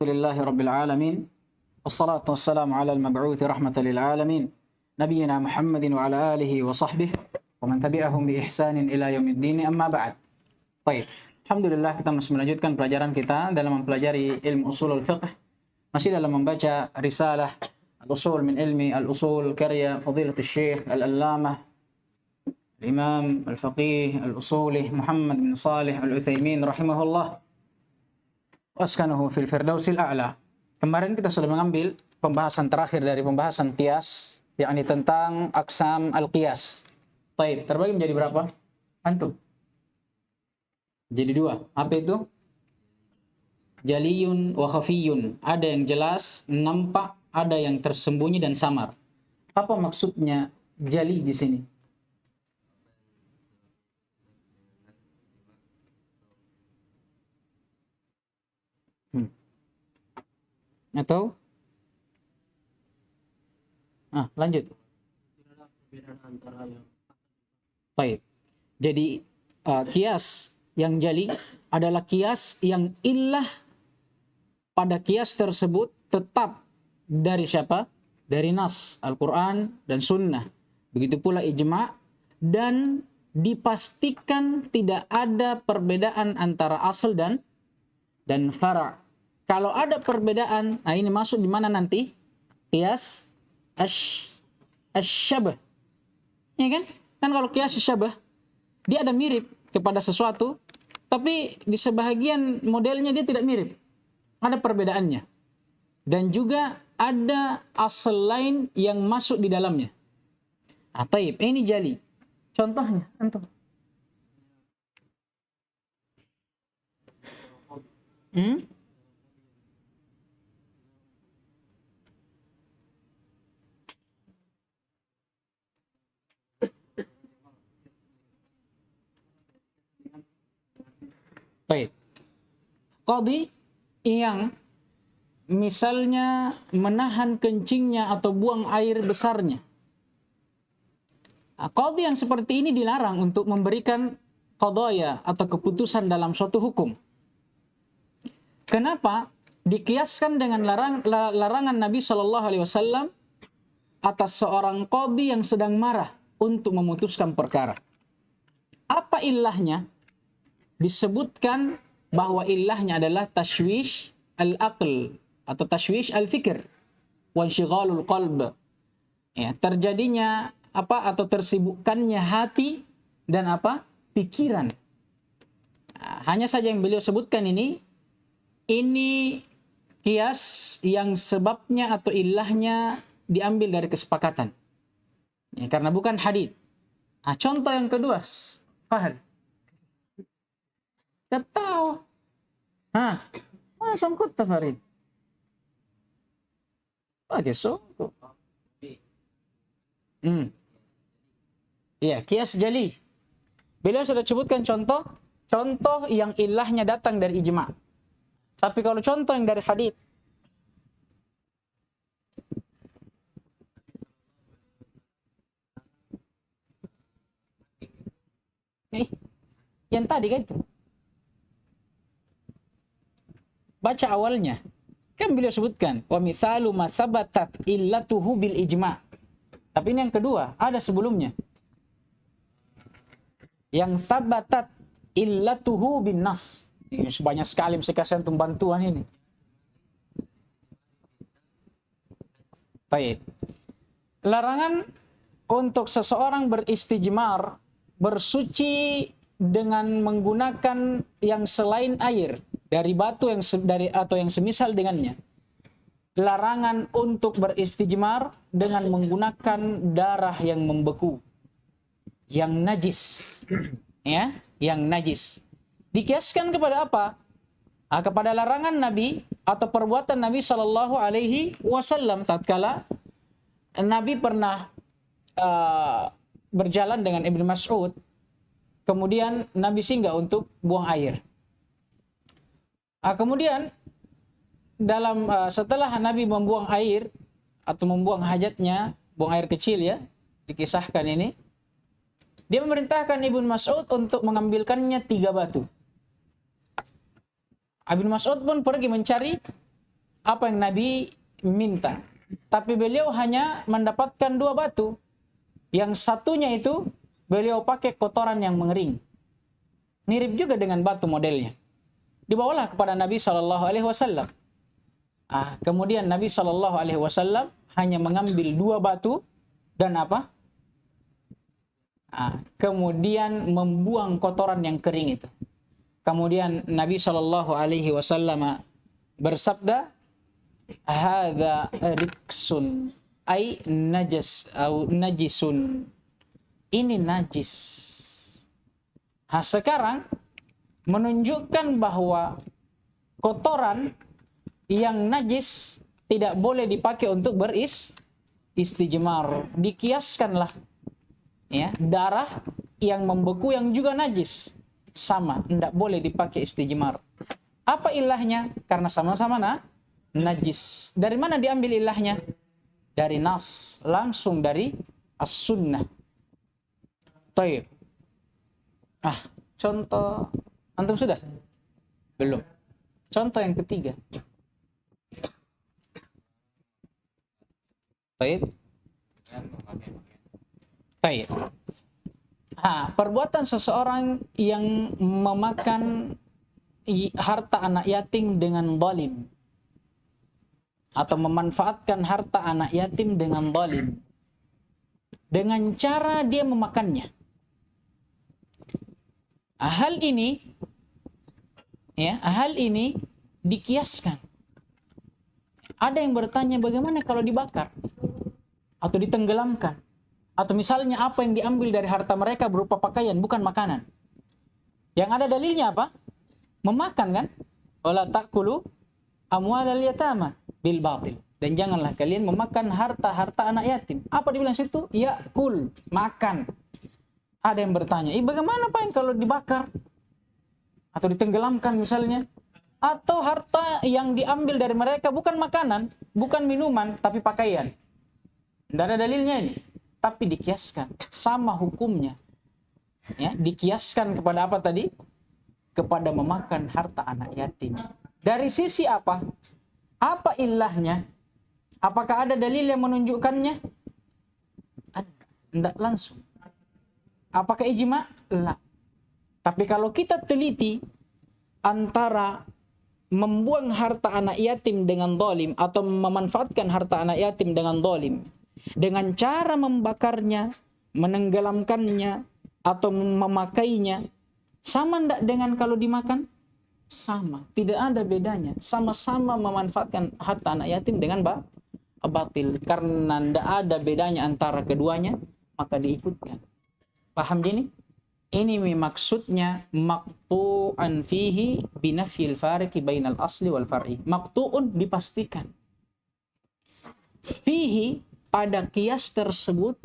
Alhamdulillahi Rabbil Alamin. Wassalatu wassalamu ala al-mab'uthi rahmatan lil alamin. Nabiyyina Muhammadin wa ala alihi wa sahbihi wa man tabi'ahum bi ihsanin ila yaumiddin, amma ba'd. Baik. Alhamdulillah, kita masih melanjutkan pelajaran kita dalam mempelajari ilmu usulul fiqh. Masih dalam membaca risalah al-usul min ilmi al-usul karya fadilatul syekh al-allamah al-imam al-faqih al-usuli Muhammad bin Salih al-Utsaimin rahimahullah. Waskanuhu fil firdausil a'la. Kemarin kita sudah mengambil pembahasan terakhir dari pembahasan qiyas, yakni tentang aqsam al-qiyas. Baik, terbagi menjadi berapa? Antum? Jadi dua. Apa itu? Jaliyun wa khafiyun. Ada yang jelas, nampak, ada yang tersembunyi dan samar. Apa maksudnya jali di sini? Atau lanjut. Baik. Jadi kias yang jali adalah kias yang illah pada kias tersebut tetap dari siapa? Dari nas Al-Quran dan Sunnah. Begitu pula ijma' dan dipastikan tidak ada perbedaan antara asal dan fara'. Kalau ada perbedaan, nah ini masuk di mana nanti? Qiyas asy-syabah. Ya kan? Kan kalau qiyas asy-syabah, dia ada mirip kepada sesuatu, tapi di sebahagian modelnya dia tidak mirip. Ada perbedaannya. Dan juga ada asal lain yang masuk di dalamnya. Taib, ini jali. Contohnya, antum. Baik. Qadhi yang misalnya menahan kencingnya atau buang air besarnya. Qadhi yang seperti ini dilarang untuk memberikan qadaya atau keputusan dalam suatu hukum. Kenapa? Dikiaskan dengan larangan Nabi Shallallahu Alaihi Wasallam atas seorang qadhi yang sedang marah untuk memutuskan perkara. Apa ilahnya? Disebutkan bahwa ilahnya adalah tashwish al-aql atau tashwish al-fikr wa inshighalul qalb. Ya, terjadinya apa atau tersibukkannya hati dan apa? Pikiran. Nah, hanya saja yang beliau sebutkan ini kias yang sebabnya atau ilahnya diambil dari kesepakatan. Ya, karena bukan hadits. Contoh yang kedua, Fahad. Ketawa. Mana songkot Farid? Pakai songkot. Iya, kias jali. Beliau sudah sebutkan contoh yang ilahnya datang dari ijma'. Tapi kalau contoh yang dari hadits, yang tadi kan itu. Baca awalnya. Kan beliau sebutkan wa misalu ma sabatat illatuhu bil ijma'. Tapi ini yang kedua, ada sebelumnya. Yang sabatat illatuhu bin nas. Ini sebanyak sekali mesti kasih antum bantuan ini. Baik. Larangan untuk seseorang beristijmar, bersuci dengan menggunakan yang selain air dari batu atau yang semisal dengannya. Larangan untuk beristijmar dengan menggunakan darah yang membeku, yang najis, ya, yang najis. Dikiaskan kepada apa? Kepada larangan Nabi atau perbuatan Nabi Shallallahu Alaihi Wasallam tatkala Nabi pernah berjalan dengan Ibnu Mas'ud, kemudian Nabi singgah untuk buang air. Kemudian setelah Nabi membuang air atau membuang hajatnya, buang air kecil ya, dikisahkan ini, dia memerintahkan Ibnu Mas'ud untuk mengambilkannya 3 batu. Ibnu Mas'ud pun pergi mencari apa yang Nabi minta. Tapi beliau hanya mendapatkan 2 batu. Yang satunya itu beliau pakai kotoran yang mengering. Mirip juga dengan batu modelnya. Dibawalah kepada Nabi SAW. Kemudian Nabi SAW hanya mengambil 2 batu dan apa? Kemudian membuang kotoran yang kering itu. Kemudian Nabi SAW bersabda, "Hadza riksun ay najas atau najisun." Ini najis. Sekarang menunjukkan bahwa kotoran yang najis tidak boleh dipakai untuk istijmar. Dikiaskanlah ya, darah yang membeku yang juga najis sama, tidak boleh dipakai istijmar. Apa ilahnya? Karena sama-sama najis. Dari mana diambil ilahnya? Dari nas, langsung dari as-sunnah. Taib. Contoh antum sudah? Belum. Contoh yang ketiga. Taib. Taib. Perbuatan seseorang yang memakan harta anak yatim dengan zalim, atau memanfaatkan harta anak yatim dengan zalim, dengan cara dia memakannya. Hal ini dikiaskan. Ada yang bertanya, bagaimana kalau dibakar atau ditenggelamkan, atau misalnya apa yang diambil dari harta mereka berupa pakaian, bukan makanan. Yang ada dalilnya apa? Memakan kan? Wala ta'kulu amwalal yatama bil batil. Dan janganlah kalian memakan harta-harta anak yatim. Apa dibilang situ? Ya'kul, makan. Ada yang bertanya, bagaimana Pak yang kalau dibakar atau ditenggelamkan misalnya, atau harta yang diambil dari mereka bukan makanan, bukan minuman, tapi pakaian. Tidak ada dalilnya ini, tapi dikiaskan sama hukumnya. Ya, dikiaskan kepada apa tadi? Kepada memakan harta anak yatim. Dari sisi apa? Apa ilahnya? Apakah ada dalil yang menunjukkannya? Ada. Tidak langsung. Apakah ijma? La. Tapi kalau kita teliti antara membuang harta anak yatim dengan zalim atau memanfaatkan harta anak yatim dengan zalim, dengan cara membakarnya, menenggelamkannya, atau memakainya, sama tidak dengan kalau dimakan? Sama, tidak ada bedanya. Sama-sama memanfaatkan harta anak yatim dengan batil. Karena tidak ada bedanya antara keduanya, maka diikutkan. Paham ini? Ini maksudnya maqtu'an fihi binafyil fariqi bainal asli wal far'i. Maqtu'un dipastikan. Fihi pada qiyas tersebut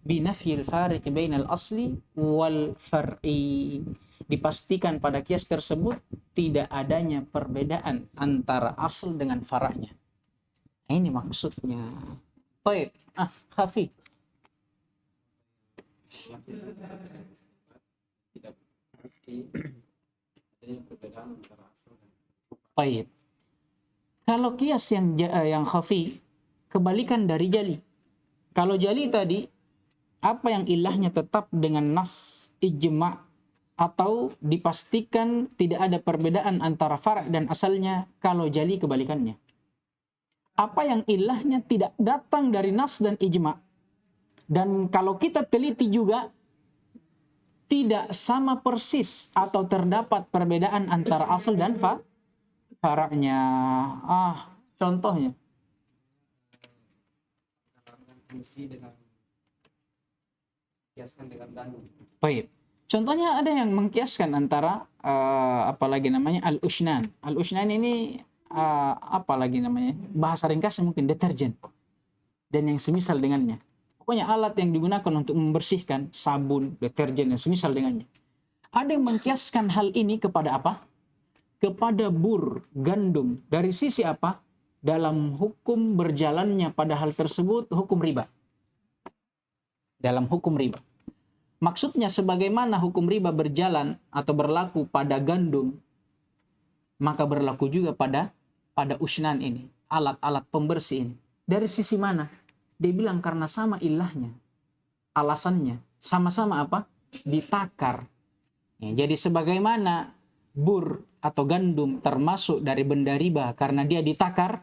binafyil fariqi bainal asli wal far'i. Dipastikan pada qiyas tersebut tidak adanya perbedaan antara asal dengan fara'nya. Ini maksudnya. Baik, Khafi. Baik. Kalau kias yang khafi, kebalikan dari jali. Kalau jali tadi, apa yang ilahnya tetap dengan nas ijma' atau dipastikan tidak ada perbedaan antara far' dan asalnya. Kalau jali kebalikannya. Apa yang ilahnya tidak datang dari nas dan ijma'. Dan kalau kita teliti juga, tidak sama persis atau terdapat perbedaan antara asal dan fara'nya. Contohnya. Baik. Contohnya ada yang mengkiaskan antara apalagi namanya al-ushnan. Al-ushnan ini apalagi namanya? Bahasa ringkasnya mungkin deterjen. Dan yang semisal dengannya. Pokoknya alat yang digunakan untuk membersihkan, sabun, deterjen, dan semisal dengannya. Ada yang mengkiaskan hal ini kepada apa? Kepada bur, gandum. Dari sisi apa? Dalam hukum berjalannya pada hal tersebut, hukum riba. Dalam hukum riba. Maksudnya sebagaimana hukum riba berjalan atau berlaku pada gandum, maka berlaku juga pada pada usnan ini, alat-alat pembersih ini. Dari sisi mana? Dia bilang karena sama ilahnya, alasannya, sama-sama apa? Ditakar. Ya, jadi sebagaimana bur atau gandum termasuk dari benda riba karena dia ditakar,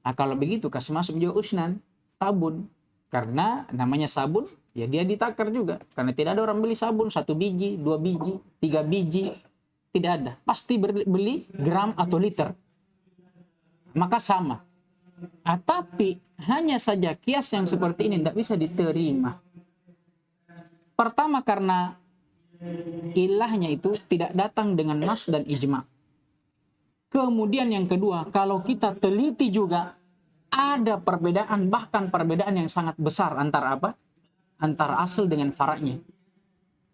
nah kalau begitu kasih masuk juga usnan, sabun. Karena namanya sabun, ya dia ditakar juga. Karena tidak ada orang beli sabun 1 biji, 2 biji, 3 biji. Tidak ada. Pasti beli gram atau liter. Maka sama. Tapi hanya saja kias yang seperti ini tidak bisa diterima. Pertama karena ilahnya itu tidak datang dengan nas dan ijma. Kemudian yang kedua, kalau kita teliti juga ada perbedaan, bahkan perbedaan yang sangat besar antara apa? Antara asal dengan faraknya.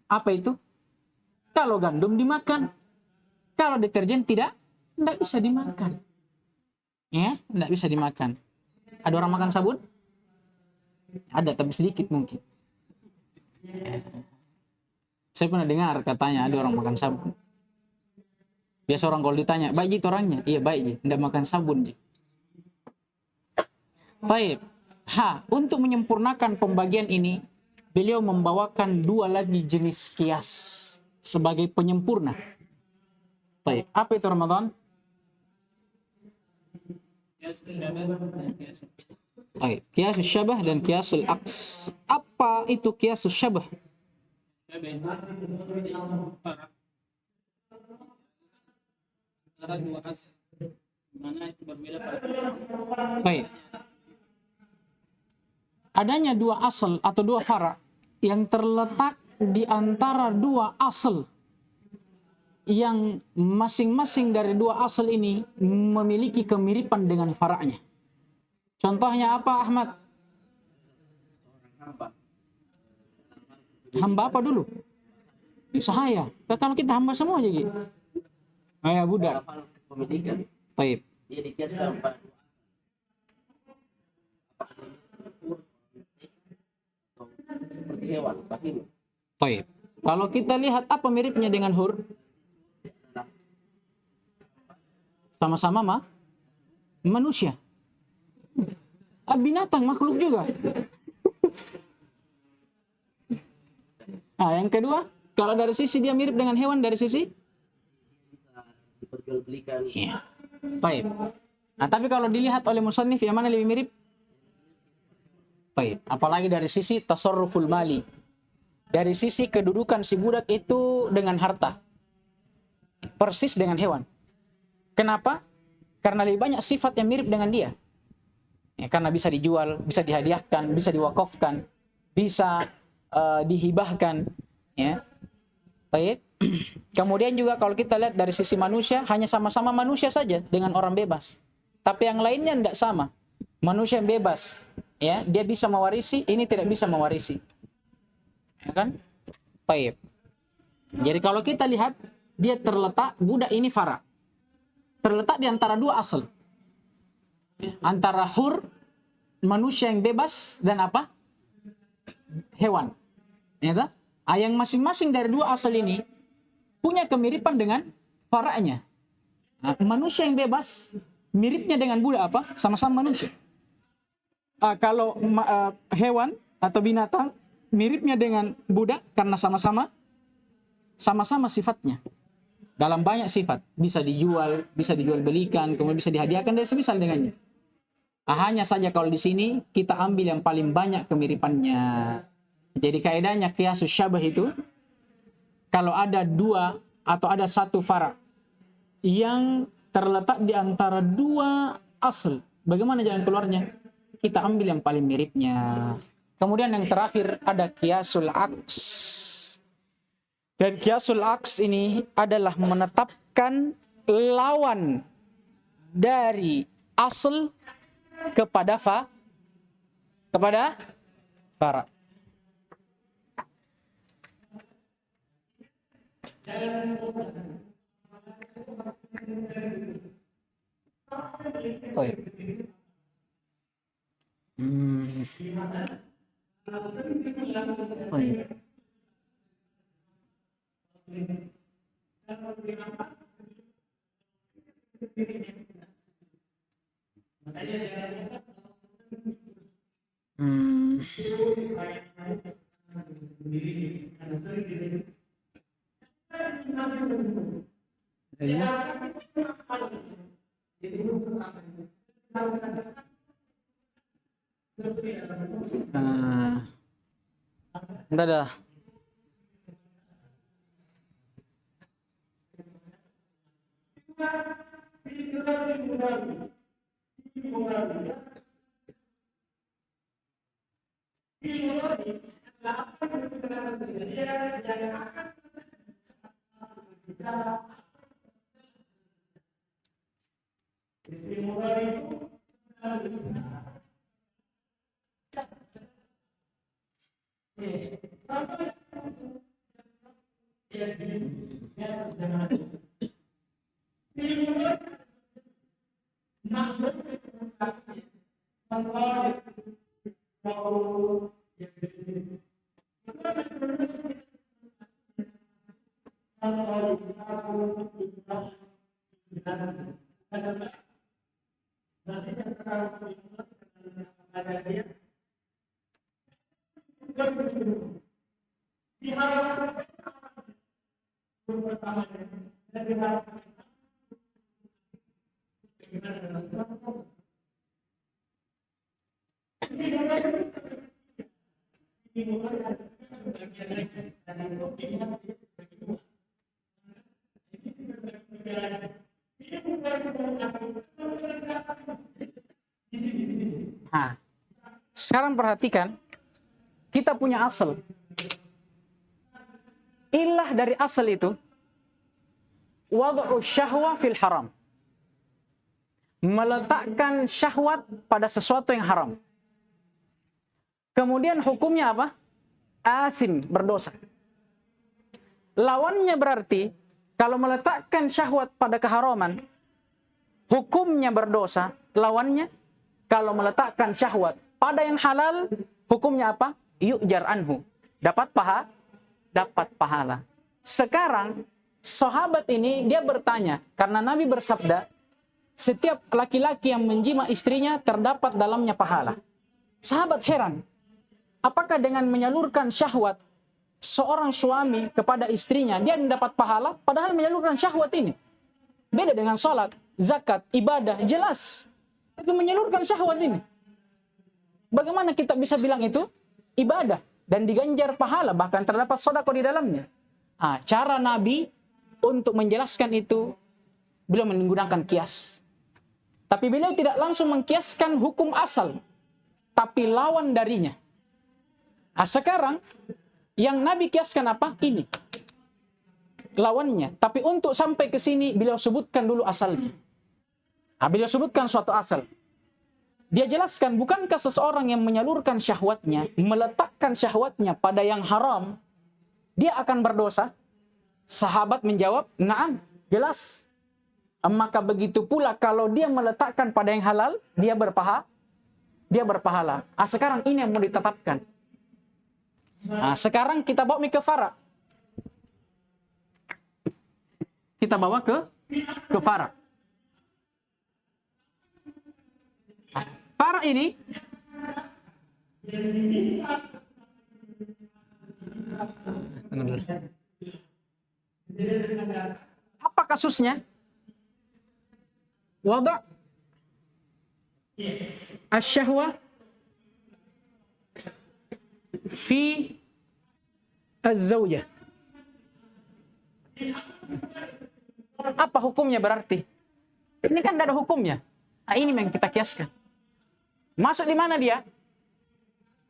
Apa itu? Kalau gandum dimakan, kalau deterjen tidak bisa dimakan. Ya, tidak bisa dimakan. Ada orang makan sabun? Ada, tapi sedikit mungkin. Saya pernah dengar katanya ada orang makan sabun. Biasa orang kalau ditanya, baik itu orangnya? Iya baik ji, tidak makan sabun ji. Baik. Untuk menyempurnakan pembagian ini, beliau membawakan 2 lagi jenis kias sebagai penyempurna. Baik, apa itu Ramadan? Baik, kiasus syabah dan kiasul aks. Apa itu kiasus syabah? Baik. Adanya 2 asal atau 2 fara yang terletak di antara 2 asal yang masing-masing dari 2 asal ini memiliki kemiripan dengan faranya. Contohnya apa Ahmad? Hamba apa dulu? Sahaya. Kalau kita hamba semua aja gitu. Ayah budak. Baik. Seperti hewan, bahiru. Baik. Kalau kita lihat apa miripnya dengan hur? Sama-sama manusia. Binatang, makhluk juga. Yang kedua, kalau dari sisi dia mirip dengan hewan, dari sisi Diperjualbelikan. iya. Baik. Tapi kalau dilihat oleh musannif yang mana lebih mirip? Baik. Apalagi dari sisi tasarruful mali. Dari sisi kedudukan si budak itu dengan harta. Persis dengan hewan. Kenapa? Karena lebih banyak sifat yang mirip dengan dia. Ya, karena bisa dijual, bisa dihadiahkan, bisa diwakafkan, bisa dihibahkan. Ya. Baik. Kemudian juga kalau kita lihat dari sisi manusia, hanya sama-sama manusia saja dengan orang bebas. Tapi yang lainnya tidak sama. Manusia yang bebas, ya, dia bisa mewarisi, ini tidak bisa mewarisi. Ya kan? Baik. Jadi kalau kita lihat, dia terletak, budak ini fara. Terletak di antara 2 asal. Antara hur, manusia yang bebas, dan apa? Hewan. Ya, yang masing-masing dari 2 asal ini punya kemiripan dengan faranya. Manusia yang bebas miripnya dengan budak apa? Sama-sama manusia. Kalau hewan atau binatang miripnya dengan budak karena sama-sama sifatnya. Dalam banyak sifat, bisa dijual belikan, kemudian bisa dihadiahkan dan semisal dengannya. Hanya saja kalau di sini kita ambil yang paling banyak kemiripannya. Jadi kaidahnya qiyasus syabah itu kalau ada 2 atau ada 1 fara yang terletak di antara 2 asal, bagaimana jalan keluarnya? Kita ambil yang paling miripnya. Kemudian yang terakhir ada qiyasul aks. Dan qiyasul aks ini adalah menetapkan lawan dari asal kepada fara. Baik. Baik. Hmm. Entar dah. Nah, sekarang perhatikan, kita punya asal. Ilah dari asal itu, wad'u syahwa fil haram. Meletakkan syahwat pada sesuatu yang haram. Kemudian hukumnya apa? Asim, berdosa. Lawannya berarti, kalau meletakkan syahwat pada keharaman, hukumnya berdosa. Lawannya, kalau meletakkan syahwat pada yang halal, hukumnya apa? Yu'jar anhu. Dapat pahala. Sekarang, sahabat ini dia bertanya, karena Nabi bersabda, setiap laki-laki yang menjima istrinya terdapat dalamnya pahala. Sahabat heran, apakah dengan menyalurkan syahwat seorang suami kepada istrinya, dia mendapat pahala, padahal menyalurkan syahwat ini beda dengan sholat, zakat, ibadah, jelas. Tapi menyalurkan syahwat ini, bagaimana kita bisa bilang itu ibadah dan diganjar pahala, bahkan terdapat sedekah di dalamnya? Cara Nabi untuk menjelaskan itu, beliau menggunakan kias. Tapi beliau tidak langsung mengkiaskan hukum asal, tapi lawan darinya. Sekarang, yang Nabi kiaskan apa? Ini. Lawannya. Tapi untuk sampai ke sini, beliau sebutkan dulu asalnya. Beliau sebutkan suatu asal. Dia jelaskan, bukankah seseorang yang menyalurkan syahwatnya, meletakkan syahwatnya pada yang haram, dia akan berdosa? Sahabat menjawab, na'am, jelas. Maka begitu pula kalau dia meletakkan pada yang halal, dia berpahala. Sekarang ini yang mau ditetapkan. Sekarang kita bawa ke Farah. Kita bawa ke Farah. Farah ini apa kasusnya? Wada' asyahwa fi az-zawjah. Apa hukumnya berarti? Ini kan tidak ada hukumnya. Ini yang kita kiaskan. Masuk di mana dia?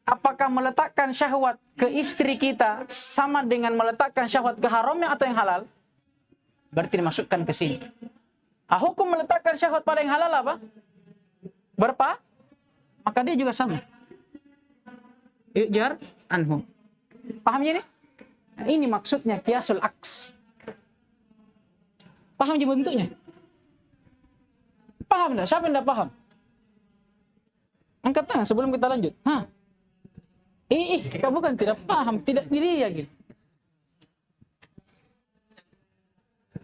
Apakah meletakkan syahwat ke istri kita sama dengan meletakkan syahwat ke haramnya atau yang halal? Berarti dimasukkan ke sini. Hukum meletakkan syahwat pada yang halal apa? Maka dia juga sama. Yu'jar anhu. Paham ini? Ini maksudnya kiasul aks. Paham je bentuknya? Paham enggak? Siapa yang enggak paham? Angkat tangan sebelum kita lanjut. Kau bukan tidak paham, tidak dilihat.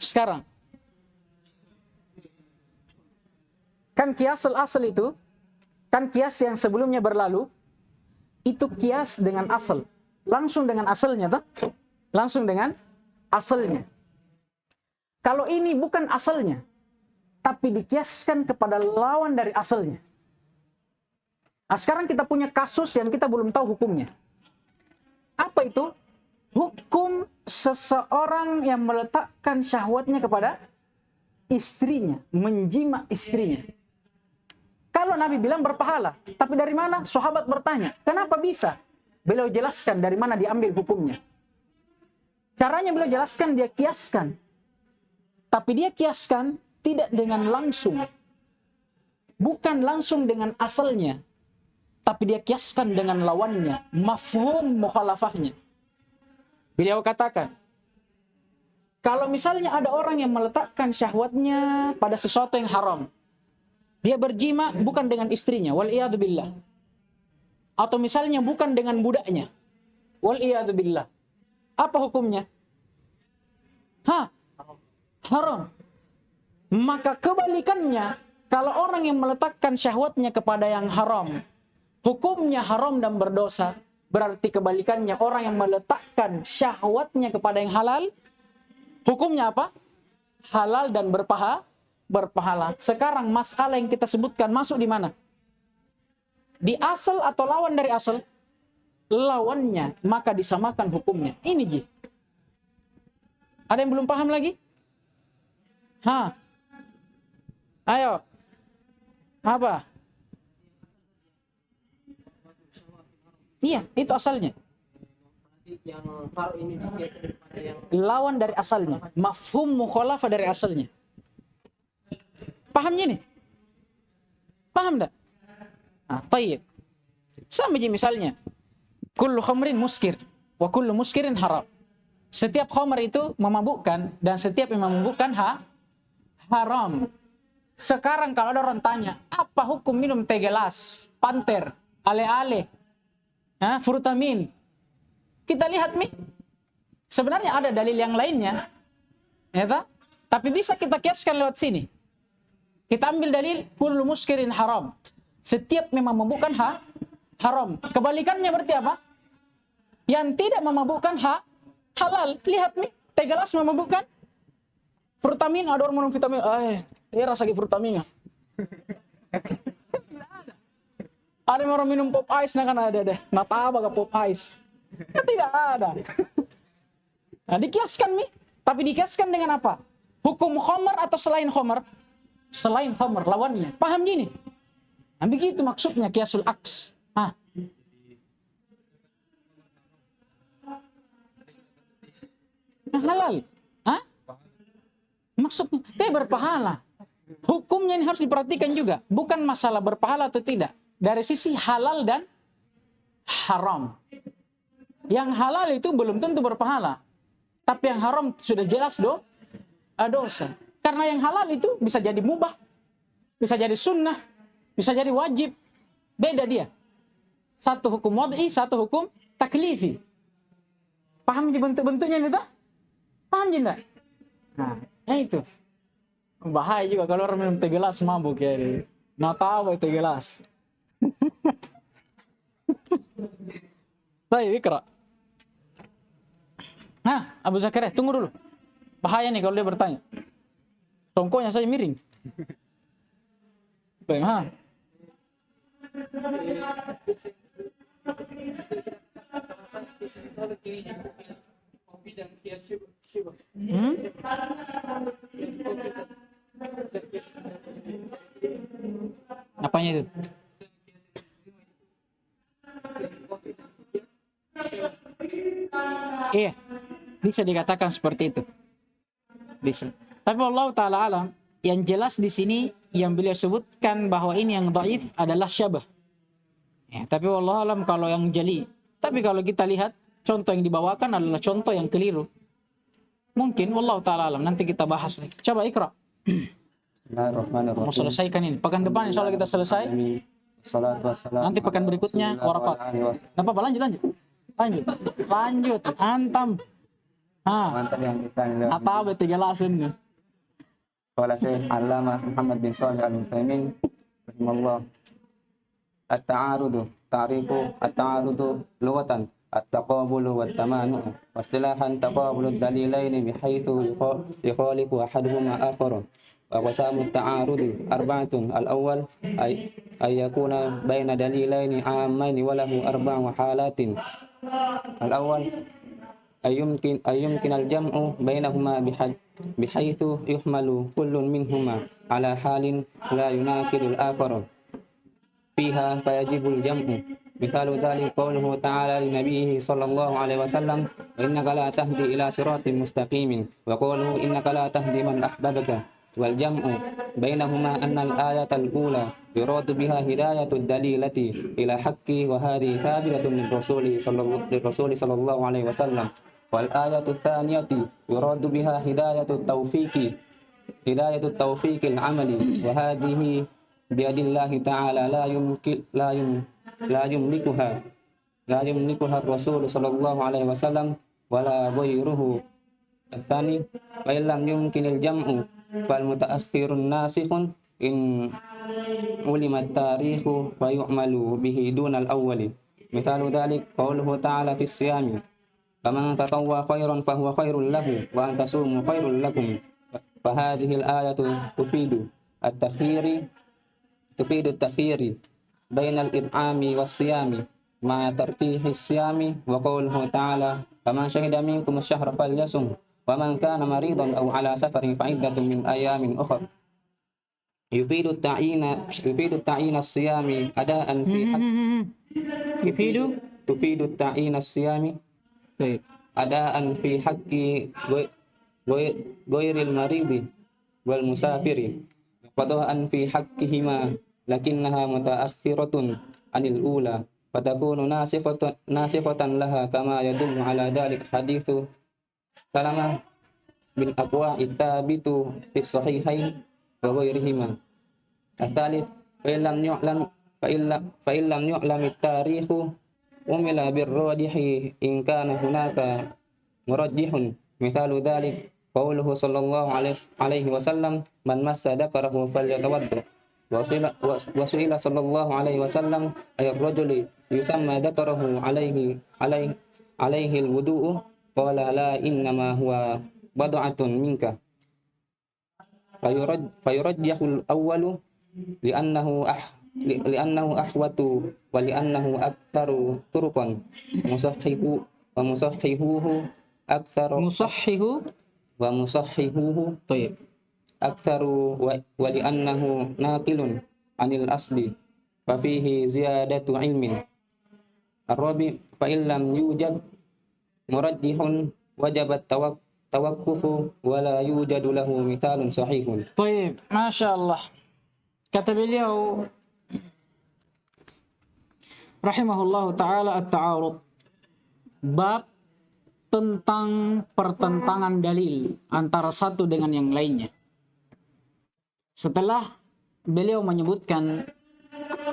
Sekarang, Kan kiasul asal itu, kan kias yang sebelumnya berlalu, itu kias dengan asal. Langsung dengan asalnya, toh? Langsung dengan asalnya. Kalau ini bukan asalnya, tapi dikiaskan kepada lawan dari asalnya. Nah, sekarang kita punya kasus yang kita belum tahu hukumnya. Apa itu? Hukum seseorang yang meletakkan syahwatnya kepada istrinya, menjima istrinya. Kalau Nabi bilang berpahala, tapi dari mana? Sahabat bertanya, kenapa bisa? Beliau jelaskan dari mana diambil hukumnya. Caranya beliau jelaskan, dia kiaskan. Tapi dia kiaskan tidak dengan langsung. Bukan langsung dengan asalnya. Tapi dia kiaskan dengan lawannya. Mafhum mukhalafahnya. Beliau katakan, kalau misalnya ada orang yang meletakkan syahwatnya pada sesuatu yang haram. Dia berjima bukan dengan istrinya, wal'iyadzubillah. Atau misalnya bukan dengan budaknya, wal'iyadzubillah. Apa hukumnya? Haram. Maka kebalikannya, kalau orang yang meletakkan syahwatnya kepada yang haram, hukumnya haram dan berdosa. Berarti kebalikannya, orang yang meletakkan syahwatnya kepada yang halal, hukumnya apa? Halal dan berpahala. Sekarang masalah yang kita sebutkan masuk di mana? Di asal atau lawan dari asal? Lawannya, maka disamakan hukumnya. Ini Ji. Ada yang belum paham lagi? Ayo. Apa? Iya, itu asalnya. Yang far ini dikiaskan kepada yang Lawan dari asalnya. Mafhum mukhalafah dari asalnya. Pahamnya nih? Paham enggak? Tayyib. Sama aja misalnya. Kullu khamrin muskir. Wa kullu muskirin haram. Setiap khamr itu memabukkan. Dan setiap yang memabukkan haram. Sekarang kalau ada orang tanya, apa hukum minum teh gelas, panter, ale-ale, frutamin? Kita lihat nih. Sebenarnya ada dalil yang lainnya. Ya, tapi bisa kita kiaskan lewat sini. Kita ambil dalil kullu muskirin haram. Setiap memang memabukkan haram. Kebalikannya berarti apa? Yang tidak memabukkan halal. Lihat nih, teh gelas memabukkan. Frutamin, ada orang minum vitamin. Dia rasa frutamin. Ada orang minum pop ice, nah kan ada deh. Nata apa ke pop ice? Tidak ada. Nah, dikiaskan nih. Tapi dikiaskan dengan apa? Hukum khamr atau selain khamr? Selain khamr, lawannya. Paham gini? Nah, begitu maksudnya kiasul aks. Halal. Maksudnya, teh berpahala. Hukumnya ini harus diperhatikan juga. Bukan masalah berpahala atau tidak. Dari sisi halal dan haram. Yang halal itu belum tentu berpahala. Tapi yang haram sudah jelas dosa. Karena yang halal itu bisa jadi mubah, bisa jadi sunnah, bisa jadi wajib. Beda dia. Satu hukum wad'i, satu hukum taklifi. Paham bentuk-bentuknya ini tak? Paham tidak? Nah, itu. Bahaya juga kalau orang minum teh gelas mabuk ya. Nah, tahu teh gelas. Baik, Ikra. Abu Zakaria, tunggu dulu. Bahaya nih kalau dia bertanya. Tongkonya saja miring. Baik, Apanya itu? Iya, bisa dikatakan seperti itu. Bisa. Tapi Allah Ta'ala alam, yang jelas di sini yang beliau sebutkan bahwa ini yang dhaif adalah syabah. Ya, tapi Allah alam kalau yang jali. Tapi kalau kita lihat contoh yang dibawakan adalah contoh yang keliru. Mungkin Allah Ta'ala alam, nanti kita bahas lagi. Coba Ikra. Mau selesaikan ini. Pekan depan insya Allah kita selesai. Nanti pekan berikutnya warafat. Gak apa-apa, lanjut. Antam. Apa tiga lasen. Qala Syekh Allamah Muhammad bin Shalih Al-Utsaimin rahimahullah, at-ta'arudu ta'rifu at-ta'arudu lughatan at-taqabulu wat-tamanu wa istilahan taqabulu ad-dalilaini bihaitsu yukhalifu ahaduhuma akhara. Wa qasamu at-ta'arudi arba'atun. Al-awwal ay yakuna baina dalilaini 'ammaini wa lahu arba'u halatin. Al-awwal أيمكن الجمع بينهما بحيث يحمل كل منهما على حال لا يناقض الآخر فيها فيجب الجمع. مثال ذلك قوله تعالى لنبيه صلى الله عليه وسلم إنك لا تهدي إلى صراط مستقيم، وقوله إنك لا تهدي من أحببت. والجمع بينهما أن الآية الأولى يراد بها هداية الدليلة إلى حق، وهذه ثابتة للرسول صلى الله عليه وسلم. والآية الثانية يراد بها هداية التوفيق العملي، وهذه بيد الله تعالى لا يملكها الرسول صلى الله عليه وسلم ولا غيره. الثاني فإن لم يمكن الجمع فالمتأخر ناسخ إن علم التاريخ فيعمل به دون الأول. مثال ذلك قوله تعالى في الصيام فمن تطوع خيرا فهو خير له وأن تصوموا خير لكم. فهذه الآية تفيد التخيير بين الإطعام والصيام مع ترتيح الصيام. وقوله تعالى فمن شهد منكم الشهر فليصم ومن كان مريضا أو على سفر فعدة من أيام أخر. يفيد التعيين الصيام أداء في حق تفيد التعيين الصيام أداء في حق غير المريض والمسافر، قضاء في حقهما لكنها متأخرة عن الأولى فتكون ناسخة لها، كما يدل على ذلك حديث سلمة بن أكوع الثابت في الصحيحين وغيرهما. الثالث فإن لم يعلم التاريخ عمل بالراجح إن كان هناك مرجح. مثال ذلك قوله صلى الله عليه وسلم من مس ذكره فليتوضأ. وسئل صلى الله عليه وسلم أي الرجل يسمى ذكره عليه الوضوء؟ قال لا إنما هو بضعة منك. فيرجح الأول لأنه أحوط ولأنه أكثر طرقا، ومصححوه طيب أكثر ولأنه ناقل عن الأصل ففيه زيادة علم. الرابع فإن لم يوجد مرجح وجب التوقف ولا يوجد له مثال صحيح. طيب Masya Allah. Kata beliau rahimahullahu ta'ala at-ta'arud, bab tentang pertentangan dalil antara satu dengan yang lainnya. Setelah beliau menyebutkan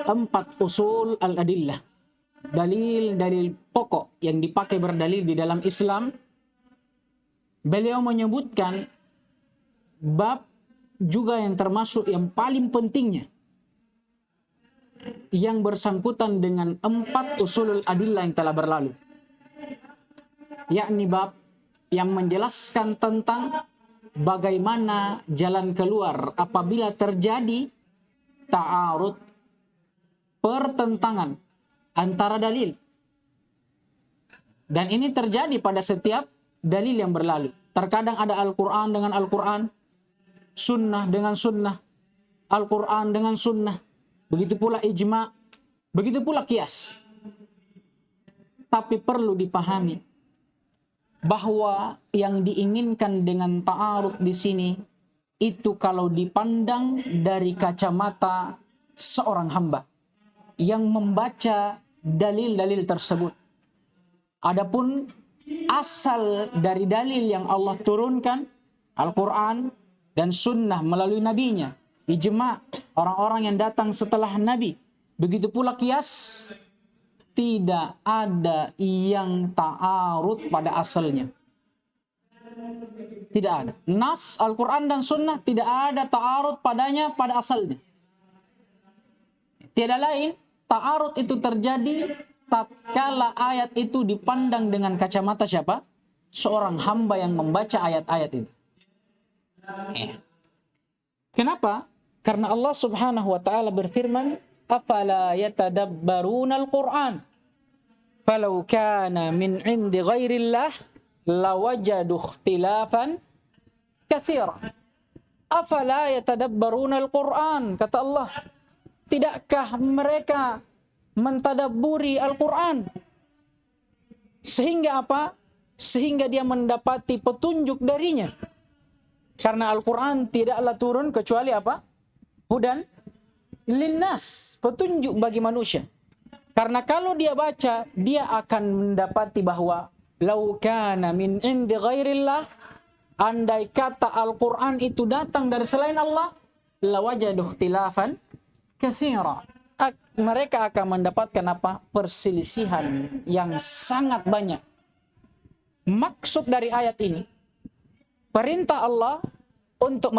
4 usul al-adillah, dalil-dalil pokok yang dipakai berdalil di dalam Islam, beliau menyebutkan bab juga yang termasuk yang paling pentingnya, yang bersangkutan dengan 4 usulul adillah yang telah berlalu, yakni bab yang menjelaskan tentang bagaimana jalan keluar apabila terjadi ta'arud, pertentangan antara dalil. Dan ini terjadi pada setiap dalil yang berlalu. Terkadang ada Al-Quran dengan Al-Quran, sunnah dengan sunnah, Al-Quran dengan sunnah, begitu pula ijma, begitu pula qiyas. Tapi perlu dipahami bahwa yang diinginkan dengan ta'arud di sini itu kalau dipandang dari kacamata seorang hamba yang membaca dalil-dalil tersebut. Adapun asal dari dalil yang Allah turunkan, Al-Quran dan sunnah melalui nabinya, ijma orang-orang yang datang setelah nabi, begitu pula qiyas, tidak ada yang ta'arud pada asalnya. Tidak ada. Nas Al-Quran dan Sunnah tidak ada ta'arud padanya pada asalnya. Tiada lain, ta'arud itu terjadi tatkala ayat itu dipandang dengan kacamata siapa? Seorang hamba yang membaca ayat-ayat itu. Kenapa? Karena Allah Subhanahu wa taala berfirman, "Afala yatadabbaruna al-Qur'an? Falau kana min 'indi ghairillah lawajadu ikhtilafan katsira." Afala yatadabbaruna al-Qur'an? Kata Allah, tidakkah mereka mentadabburi Al-Qur'an? Sehingga apa? Sehingga dia mendapati petunjuk darinya. Karena Al-Quran tidaklah turun kecuali apa? Hudan linnas, petunjuk bagi manusia. Karena kalau dia baca, dia akan mendapati bahwa lau kana min indi ghairillah, andai kata Al-Quran itu datang dari selain Allah, lawajadu ikhtilafan katsira. Mereka akan mendapatkan apa? Perselisihan yang sangat banyak. Maksud dari ayat ini, perintah Allah untuk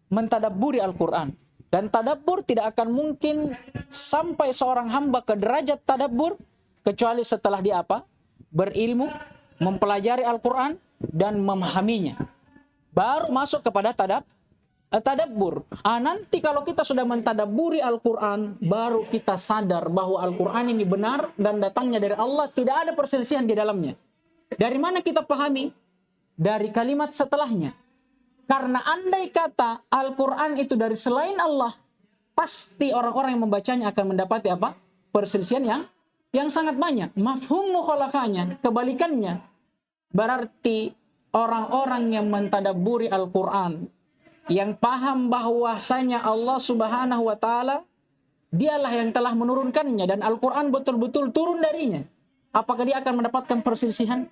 mentadabburi Al-Quran. Dan tadabbur tidak akan mungkin sampai seorang hamba ke derajat tadabbur kecuali setelah dia apa? Berilmu, mempelajari Al-Quran dan memahaminya. Baru masuk kepada tadabbur. Nanti kalau kita sudah mentadabburi Al-Quran, baru kita sadar bahwa Al-Quran ini benar dan datangnya dari Allah, tidak ada perselisihan di dalamnya. Dari mana kita pahami? Dari kalimat setelahnya. Karena andai kata Al-Quran itu dari selain Allah, pasti orang-orang yang membacanya akan mendapati apa? Perselisihan yang sangat banyak. Mafhum mukhalafahnya, kebalikannya. Berarti orang-orang yang mentadabburi Al-Quran, yang paham bahwasanya Allah Subhanahu wa taala dialah yang telah menurunkannya dan Al-Quran betul-betul turun darinya, apakah dia akan mendapatkan perselisihan?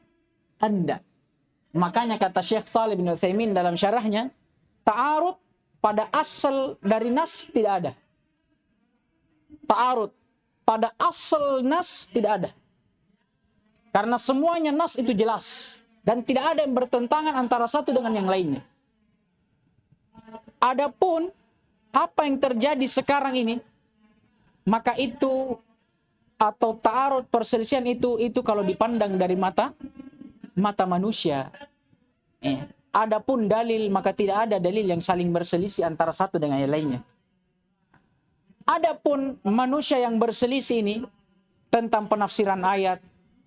Anda. Makanya kata Syekh Shalih bin Utsaimin dalam syarahnya, ta'arud pada asal dari nas tidak ada. Ta'arud pada asal nas tidak ada. Karena semuanya nas itu jelas dan tidak ada yang bertentangan antara satu dengan yang lainnya. Adapun apa yang terjadi sekarang ini, maka itu atau ta'arud perselisihan itu kalau dipandang dari mata manusia. Adapun dalil, maka tidak ada dalil yang saling berselisih antara satu dengan yang lainnya. Adapun manusia yang berselisih ini tentang penafsiran ayat,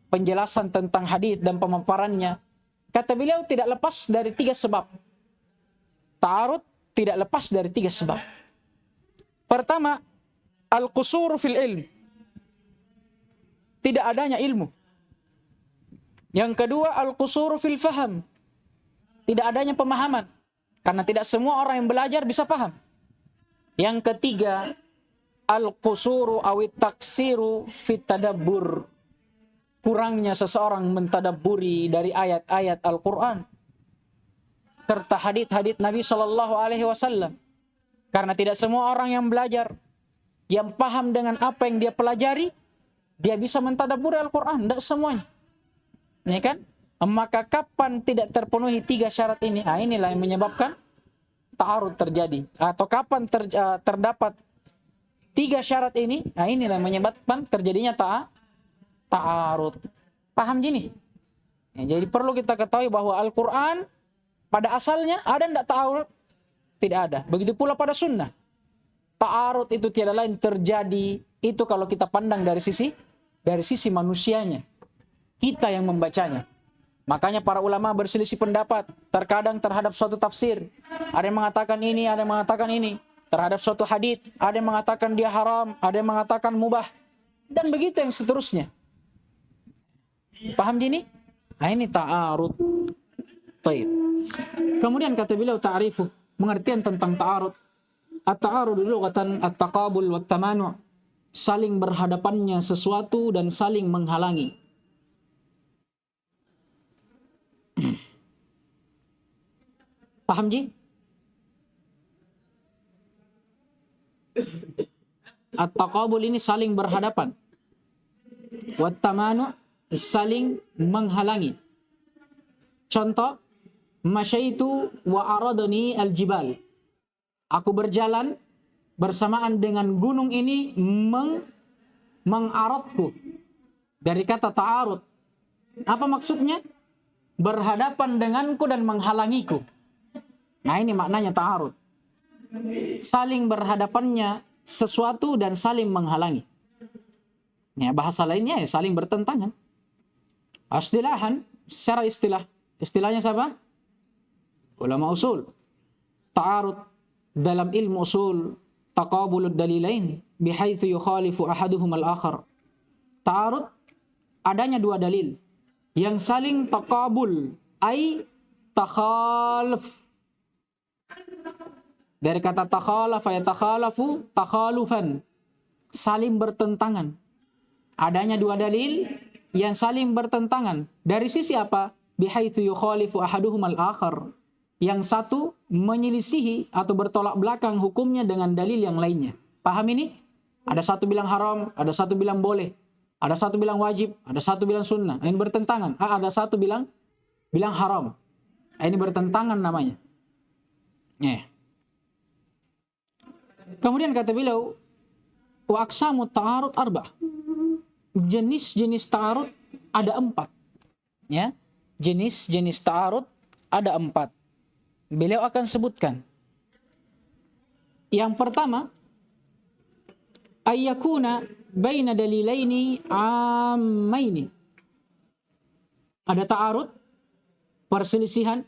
penjelasan tentang hadis dan pemaparannya, kata beliau tidak lepas dari 3 sebab. Ta'arud tidak lepas dari 3 sebab. Pertama, al-qusur fil ilm. Tidak adanya ilmu. Yang kedua, al-qusuru fil faham. Tidak adanya pemahaman. Karena tidak semua orang yang belajar bisa paham. Yang ketiga, al-qusuru awit taksiru fit tadabbur. Kurangnya seseorang mentadabburi dari ayat-ayat Al-Quran. Serta hadits-hadits Nabi SAW. Karena tidak semua orang yang belajar, yang paham dengan apa yang dia pelajari, dia bisa mentadabburi Al-Quran. Tidak semuanya. Ya kan? Maka kapan tidak terpenuhi 3 syarat ini? Inilah yang menyebabkan ta'arud terjadi. Atau kapan terdapat 3 syarat ini? Inilah yang menyebabkan terjadinya ta'arud. Paham gini? Jadi perlu kita ketahui bahwa Al-Quran pada asalnya ada tidak ta'arud? Tidak ada. Begitu pula pada sunnah. Ta'arud itu tiada lain terjadi itu kalau kita pandang dari sisi manusianya. Kita yang membacanya. Makanya para ulama berselisih pendapat terkadang terhadap suatu tafsir. Ada yang mengatakan ini, ada yang mengatakan ini. Terhadap suatu hadits, ada yang mengatakan dia haram, ada yang mengatakan mubah. Dan begitu yang seterusnya. Paham gini? Ini ta'arud. Baik. Kemudian kata beliau ta'rifu, pengertian tentang ta'arud. At-ta'arud lughatan at-taqabul wa tamanu'. Saling berhadapannya sesuatu dan saling menghalangi. Paham Ji? At-taqabul ini saling berhadapan. Wat tamanu' saling menghalangi. Contoh, masyaitu wa aradani al-jibal. Aku berjalan bersamaan dengan gunung ini mengaradku. Dari kata ta'arud. Apa maksudnya? Berhadapan denganku dan menghalangiku. Nah, ini maknanya ta'arud. Saling berhadapannya sesuatu dan saling menghalangi. Ya, bahasa lainnya ya saling bertentangan. Istilahan, secara istilah. Istilahnya siapa? Ulama usul. Ta'arud dalam ilmu usul taqabulud dalilain bihaitsu yukhalifu ahaduhum al-akhar. Ta'arud adanya dua dalil yang saling taqabul, ay takhaluf. Dari kata takhalafa ya takhalafu, takhalufan, saling bertentangan. Adanya dua dalil yang saling bertentangan. Dari sisi apa? Bihaitsu yukhalifu ahaduhum al-akhar. Yang satu menyelisihi atau bertolak belakang hukumnya dengan dalil yang lainnya. Paham ini? Ada satu bilang haram, ada satu bilang boleh. Ada satu bilang wajib, ada satu bilang sunnah. Ini bertentangan. Ada satu bilang haram. Ini bertentangan namanya. Kemudian kata beliau, wa aqsamu ta'arud arba'. Jenis-jenis ta'arud ada 4. Ya. Jenis-jenis ta'arud ada 4. Beliau akan sebutkan. Yang pertama, ayyakuna baina dalilaini ammaini. Ada ta'arud, perselisihan,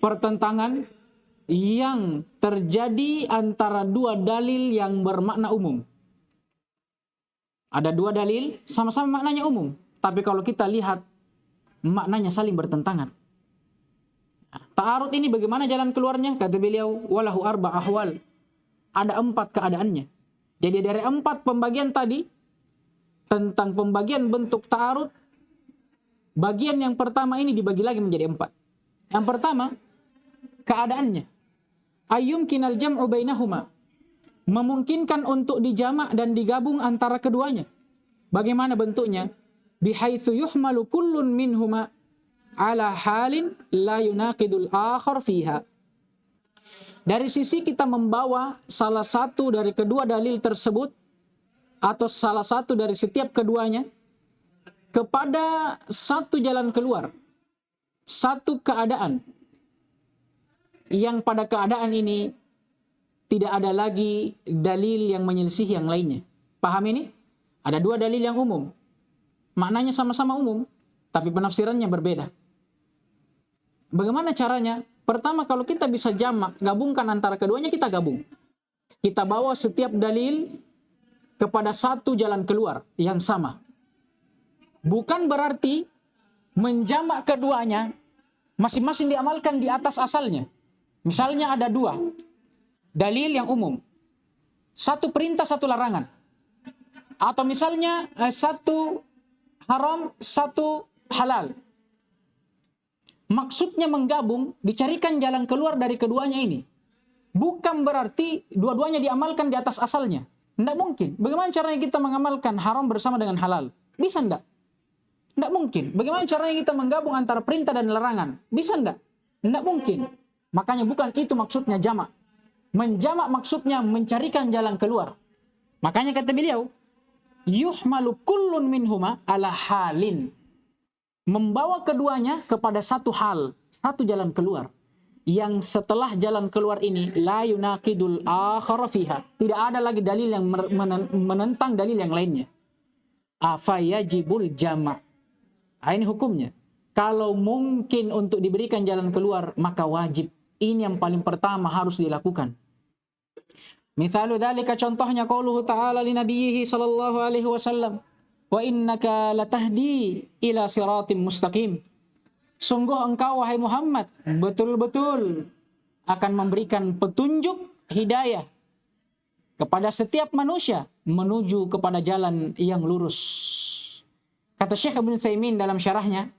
pertentangan yang terjadi antara dua dalil yang bermakna umum. Ada dua dalil sama-sama maknanya umum, tapi kalau kita lihat maknanya saling bertentangan. Ta'arud ini bagaimana jalan keluarnya? Kata beliau, walahu arba ahwal. Ada 4 keadaannya. Jadi dari 4 pembagian tadi, tentang pembagian bentuk ta'arud, bagian yang pertama ini dibagi lagi menjadi 4. Yang pertama, keadaannya. Ayyumkinal jam'u bainahuma. Memungkinkan untuk dijamak dan digabung antara keduanya. Bagaimana bentuknya? Bihaitsu yuhmalu kullun minhuma ala halin la yunaqidul akhar fiha. Dari sisi kita membawa salah satu dari kedua dalil tersebut atau salah satu dari setiap keduanya kepada satu jalan keluar, satu keadaan yang pada keadaan ini tidak ada lagi dalil yang menyelisih yang lainnya. Paham ini? Ada dua dalil yang umum. Maknanya sama-sama umum, tapi penafsirannya berbeda. Bagaimana caranya? Pertama, kalau kita bisa jamak, gabungkan antara keduanya, kita gabung. Kita bawa setiap dalil kepada satu jalan keluar yang sama. Bukan berarti menjamak keduanya masing-masing diamalkan di atas asalnya. Misalnya ada 2 dalil yang umum. Satu perintah, satu larangan. Atau misalnya satu haram, satu halal. Maksudnya menggabung, dicarikan jalan keluar dari keduanya ini. Bukan berarti dua-duanya diamalkan di atas asalnya. Tidak mungkin. Bagaimana caranya kita mengamalkan haram bersama dengan halal? Bisa enggak? Tidak mungkin. Bagaimana caranya kita menggabung antara perintah dan larangan? Bisa enggak? Tidak mungkin. Makanya bukan itu maksudnya jamak. Menjamak maksudnya mencarikan jalan keluar. Makanya kata beliau, yuhmalu kullun minhuma ala halin. Membawa keduanya kepada satu hal, satu jalan keluar. Yang setelah jalan keluar ini, la yunaqidul akhar fiha. Tidak ada lagi dalil yang menentang dalil yang lainnya. Afayajibul jama'. Ini hukumnya. Kalau mungkin untuk diberikan jalan keluar, maka wajib. Ini yang paling pertama harus dilakukan. Mithalu dzalika, contohnya qauluhu ta'ala li nabiyhi sallallahu alaihi wasallam, wa innaka latahdi ila siratim mustaqim. Sungguh engkau wahai Muhammad betul-betul akan memberikan petunjuk hidayah kepada setiap manusia menuju kepada jalan yang lurus. Kata Syekh Ibnu Utsaimin dalam syarahnya,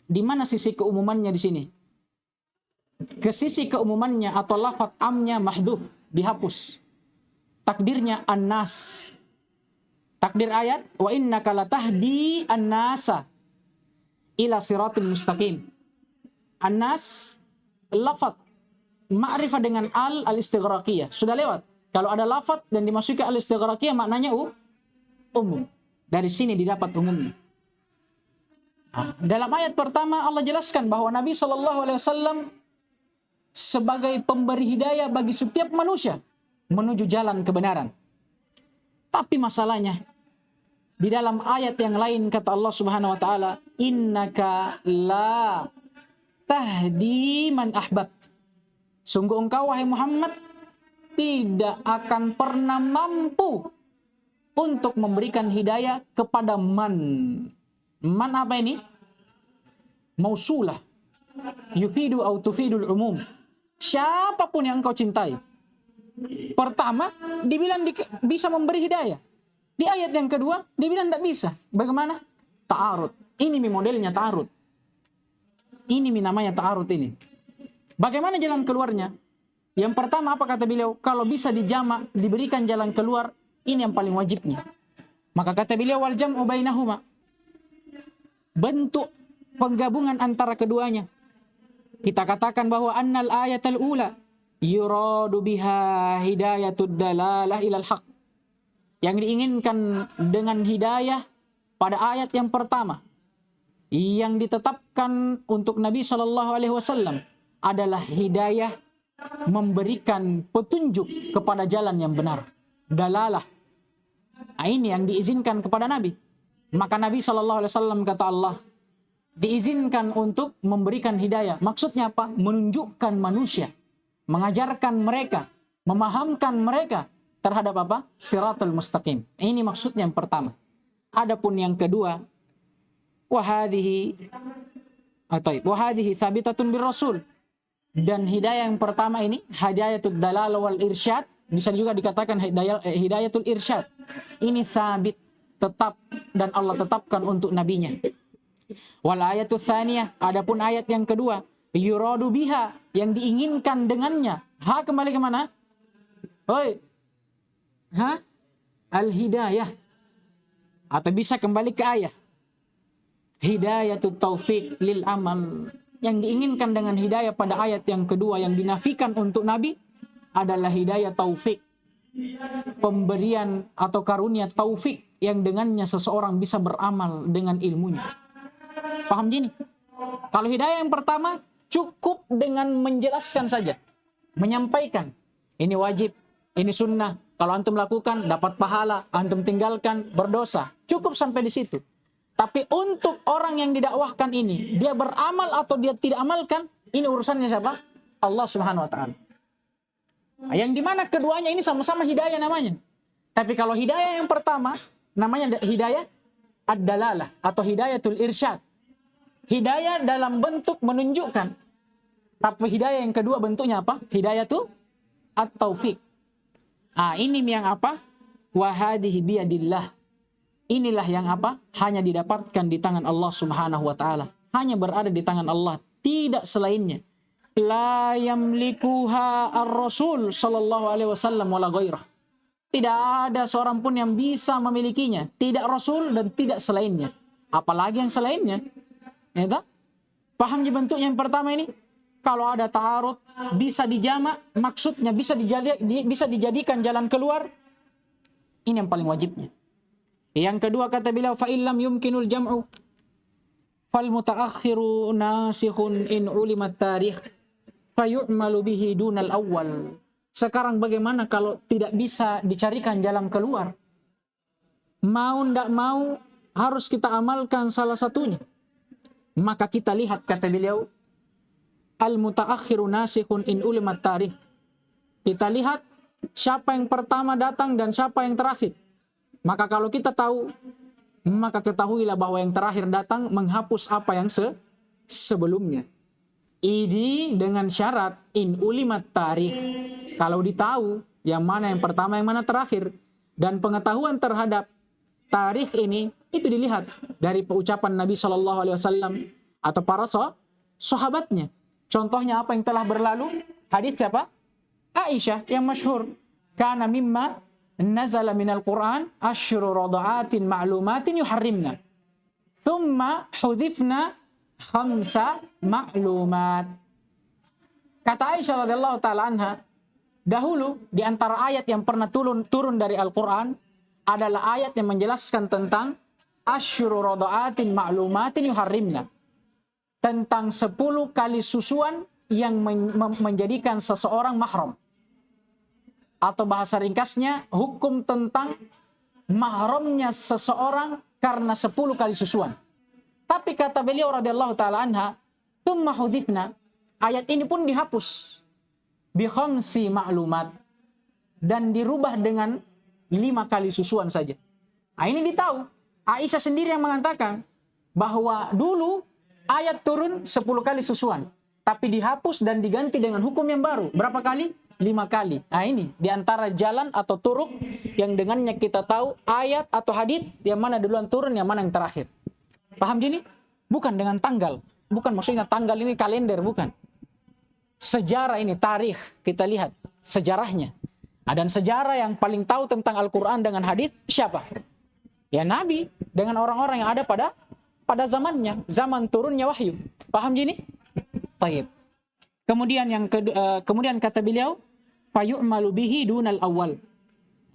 di mana sisi keumumannya di sini? Ke sisi keumumannya atau lafaz amnya mahdhuf, dihapus. Takdirnya an-nas. Takdir ayat, wa innaka latahdi an-nasa ila siratil mustaqim. An-nas lafaz ma'rifah dengan al-istighraqiyah. Sudah lewat. Kalau ada lafaz dan dimasuki al-istighraqiyah maknanya umum. Dari sini didapat umumnya. Dalam ayat pertama Allah jelaskan bahwa Nabi SAW sebagai pemberi hidayah bagi setiap manusia menuju jalan kebenaran. Tapi masalahnya di dalam ayat yang lain kata Allah Subhanahu wa taala, "Innaka la tahdi man ahbabt." Sungguh engkau wahai Muhammad tidak akan pernah mampu untuk memberikan hidayah kepada man. Man apa ini? Mausulah. Yufidu au tufidul umum. Siapapun yang engkau cintai. Pertama, dibilang bisa memberi hidayah. Di ayat yang kedua, dibilang tidak bisa. Bagaimana? Ta'arud. Ini modelnya ta'arud. Ini namanya ta'arud ini. Bagaimana jalan keluarnya? Yang pertama apa kata beliau? Kalau bisa dijamak, diberikan jalan keluar, ini yang paling wajibnya. Maka kata beliau wal jam'u bainahuma. Bentuk penggabungan antara keduanya. Kita katakan bahwa annal ayatul ula yuradu biha hidayatud dalalah ilal haq. Yang diinginkan dengan hidayah pada ayat yang pertama yang ditetapkan untuk Nabi SAW adalah hidayah memberikan petunjuk kepada jalan yang benar. Dalalah. Ini yang diizinkan kepada Nabi. Maka Nabi SAW kata Allah diizinkan untuk memberikan hidayah. Maksudnya apa? Menunjukkan manusia, mengajarkan mereka, memahamkan mereka terhadap apa? Siratul mustaqim. Ini maksudnya yang pertama. Adapun yang kedua, wahadihi sabitatun bir rasul. Dan hidayah yang pertama ini hidayatul dalal wal irsyad, bisa juga dikatakan hidayatul irsyad. Ini sabit, tetap, dan Allah tetapkan untuk nabinya. Wal ayatul tsaniyah, adapun ayat yang kedua, yuradu biha, yang diinginkan dengannya. Kembali ke mana? Al-hidayah. Atau bisa kembali ke ayat. Hidayatul taufiq lil amal. Yang diinginkan dengan hidayah pada ayat yang kedua yang dinafikan untuk Nabi adalah hidayah taufik. Pemberian atau karunia taufik yang dengannya seseorang bisa beramal dengan ilmunya. Paham gini? Kalau hidayah yang pertama cukup dengan menjelaskan saja. Menyampaikan. Ini wajib, ini sunnah. Kalau antum lakukan dapat pahala, antum tinggalkan berdosa. Cukup sampai di situ. Tapi untuk orang yang didakwahkan ini, dia beramal atau dia tidak amalkan, ini urusannya siapa? Allah Subhanahu wa taala. Yang dimana keduanya ini sama-sama hidayah namanya. Tapi kalau hidayah yang pertama namanya hidayah ad-dalalah atau hidayatul irsyad. Hidayah dalam bentuk menunjukkan. Tapi hidayah yang kedua bentuknya apa? Hidayatul at-taufiq. Ini yang apa? Wahadihi biyadillah. Inilah yang apa? Hanya didapatkan di tangan Allah Subhanahu wa taala. Hanya berada di tangan Allah, tidak selainnya. La yamlikuha ar-rasul sallallahu alaihi wasallam wala ghairah. Tidak ada seorang pun yang bisa memilikinya, tidak rasul dan tidak selainnya. Apalagi yang selainnya. Ya tak? Paham bentuknya yang pertama ini? Kalau ada ta'arud, bisa dijamak, maksudnya bisa dijadikan jalan keluar. Ini yang paling wajibnya. Yang kedua kata beliau fa illam yumkinul jam'u fal mutaakhiru nasikhun in ulimat tarikh fayu'malu bihi dunal awwal. Sekarang bagaimana kalau tidak bisa dicarikan jalan keluar? Mau ndak mau harus kita amalkan salah satunya. Maka kita lihat kata beliau al mutaakhiru nasikhun in ulimat tarikh. Kita lihat siapa yang pertama datang dan siapa yang terakhir. Maka kalau kita tahu, maka ketahuilah bahwa yang terakhir datang menghapus apa yang sebelumnya. Ini dengan syarat in ulimat tarikh. Kalau ditahu yang mana yang pertama yang mana terakhir. Dan pengetahuan terhadap tarikh ini itu dilihat dari ucapan Nabi SAW atau para sahabatnya. Contohnya apa yang telah berlalu? Hadis siapa? Aisyah yang masyhur. Kana mimma nazala minal Qur'an asyru rada'atin ma'lumatin yuharrimna thumma hudhifna khamsa ma'lumat. Kata Aisyah radhiyallahu taala anha, dahulu di antara ayat yang pernah turun dari Al-Qur'an adalah ayat yang menjelaskan tentang asyuru radaatin ma'lumatin yuharrimna. Tentang 10 kali susuan yang menjadikan seseorang mahram. Atau bahasa ringkasnya, hukum tentang mahramnya seseorang karena 10 kali susuan. Tapi kata beliau radhiyallahu taala anha, "Tsumma hudhifna." Ayat ini pun dihapus. Bi khamsi ma'lumat, dan dirubah dengan 5 kali susuan saja. Nah, ini ditahu. Aisyah sendiri yang mengatakan bahwa dulu ayat turun 10 kali susuan, tapi dihapus dan diganti dengan hukum yang baru. Berapa kali? 5 kali. Nah, ini diantara jalan atau turuk yang dengannya kita tahu ayat atau hadits yang mana duluan turun, yang mana yang terakhir. Paham gini? Bukan dengan tanggal. Bukan maksudnya tanggal ini kalender, bukan. Sejarah ini, tarikh, kita lihat sejarahnya. Dan sejarah yang paling tahu tentang Al-Quran dengan hadits siapa? Ya Nabi dengan orang-orang yang ada pada zamannya, zaman turunnya wahyu. Paham gini? Taib. Kemudian kemudian kata beliau, fayu'malu bihi dunal awal.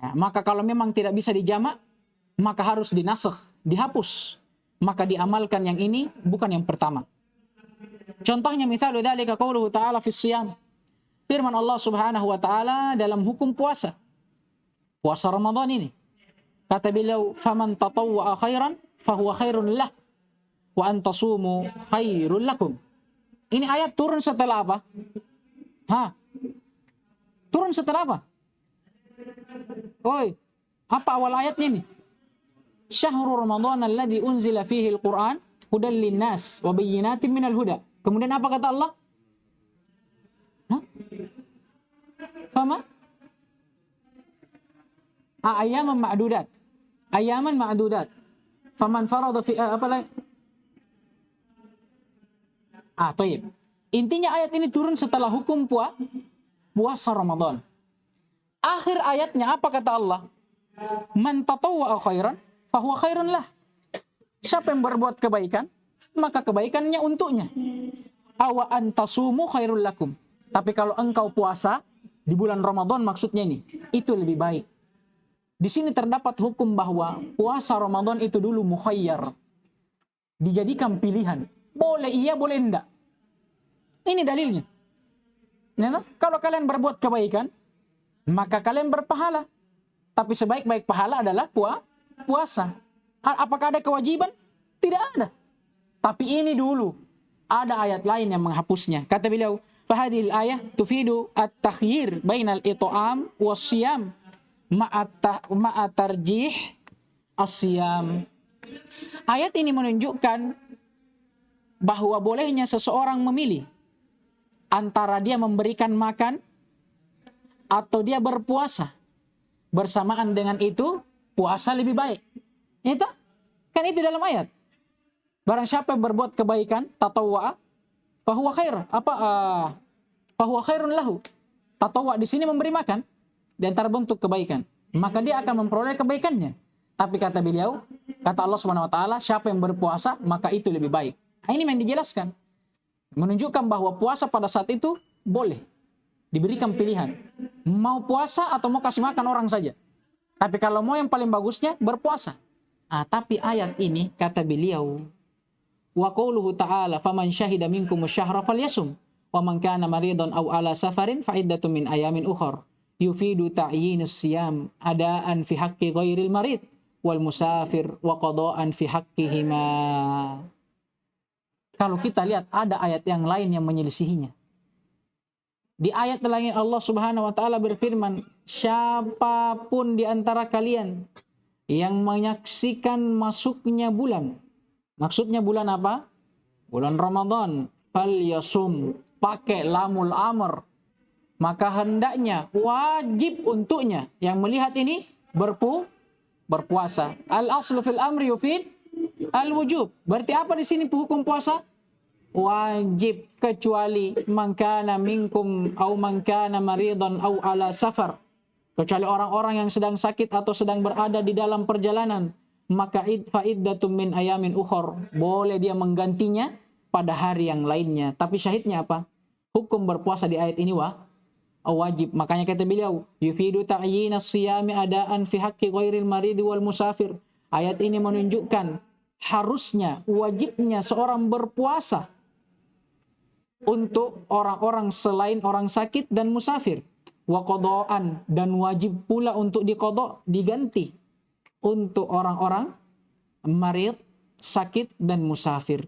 Ya, maka kalau memang tidak bisa dijamak, maka harus dinasakh, dihapus. Maka diamalkan yang ini, bukan yang pertama. Contohnya misalu dzalika qauluhu ta'ala fis shiyam. Firman Allah Subhanahu wa taala dalam hukum puasa. Puasa Ramadan ini. Kata beliau, "Faman tatawwa'a khairan fahuwa khairun lah wa an tasumu khairul lakum." Ini ayat turun setelah apa? Turun setelah apa? Oi, apa awal ayatnya ini? Syahrul Ramadan alladzi unzila fihi al-Qur'an hudan linnas wa bayyinatin minal huda. Kemudian apa kata Allah? Fama? Ayaman ma'dudat. Ayaman ma'dudat. Faman farada fi apa lagi? Taib. Intinya ayat ini turun setelah hukum puasa Ramadan. Akhir ayatnya apa kata Allah? Man tatawwa'a khairan fahuwa khairun lah. Siapa yang berbuat kebaikan, maka kebaikannya untuknya. Awa antasumu khairul lakum. Tapi kalau engkau puasa di bulan Ramadan, maksudnya ini, itu lebih baik. Di sini terdapat hukum bahwa puasa Ramadan itu dulu mukhayyar. Dijadikan pilihan. Boleh iya, boleh enggak. Ini dalilnya. Ya, kalau kalian berbuat kebaikan, maka kalian berpahala. Tapi sebaik-baik pahala adalah puasa. Apakah ada kewajiban? Tidak ada. Tapi ini dulu. Ada ayat lain yang menghapusnya. Kata beliau, fahadhil ayah tufidu at-takhyir bainal it'am was-siyam ma'a tarjih as-siyam. Ayat ini menunjukkan bahwa bolehnya seseorang memilih antara dia memberikan makan atau dia berpuasa. Bersamaan dengan itu, puasa lebih baik. Itu kan itu dalam ayat. Barang siapa yang berbuat kebaikan, tatawwa, fahuwa khair. Fahuwa khairun lahu. Tatawwa di sini memberi makan di antara bentuk kebaikan. Maka dia akan memperoleh kebaikannya. Tapi kata beliau, kata Allah Subhanahu wa taala, siapa yang berpuasa, maka itu lebih baik. Nah, ini yang dijelaskan. Menunjukkan bahwa puasa pada saat itu boleh. Diberikan pilihan. Mau puasa atau mau kasih makan orang saja. Tapi kalau mau yang paling bagusnya, berpuasa. Tapi ayat ini, kata beliau, wa qauluhu ta'ala faman syahida minkum asy-syahra falyasum wa man kana maridan aw ala safarin fa iddatun min ayamin ukhra yufidu ta'yinus siyam adaan fi haqqi ghairil marid wal musafir wa qada'an fi haqqihima. Kalau kita lihat ada ayat yang lain yang menyelisihinya. Di ayat lain Allah Subhanahu wa taala berfirman, siapapun di antara kalian yang menyaksikan masuknya bulan. Maksudnya bulan apa? Bulan Ramadan. Falyasum. Pakai lamul amr. Maka hendaknya, wajib untuknya yang melihat ini berpuasa. Al-aslu fil amri yufid al-wujub. Berarti apa di sini hukum puasa? Wajib, kecuali man kana minkum au man kana maridan au ala safar. Kecuali orang-orang yang sedang sakit atau sedang berada di dalam perjalanan. Maka fa'iddatum min ayamin ukhor. Boleh dia menggantinya pada hari yang lainnya. Tapi syahidnya apa? hukum berpuasa di ayat ini wajib. Makanya kata beliau, yufidu ta'yina siyami adaan fi haqqi ghairil maridi wal musafir. Ayat ini menunjukkan harusnya, wajibnya seorang berpuasa untuk orang-orang selain orang sakit dan musafir. Wa qadaan, dan wajib pula untuk diqadha, diganti untuk orang-orang marid, sakit dan musafir.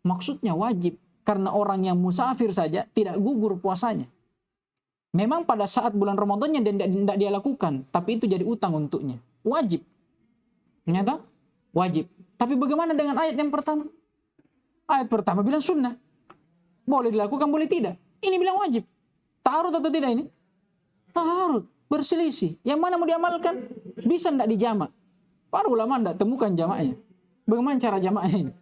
Maksudnya wajib karena orang yang musafir saja tidak gugur puasanya. Memang pada saat bulan Ramadannya tidak dia lakukan, tapi itu jadi utang untuknya. Wajib. Ternyata wajib. Tapi bagaimana dengan ayat yang pertama? Ayat pertama bilang sunnah. Boleh dilakukan, boleh tidak. Ini bilang wajib. Ta'arud atau tidak ini? Ta'arud. Berselisih. Yang mana mau diamalkan? Bisa tidak dijamak? Para ulama tidak temukan jamaknya. Bagaimana cara jamaknya ini?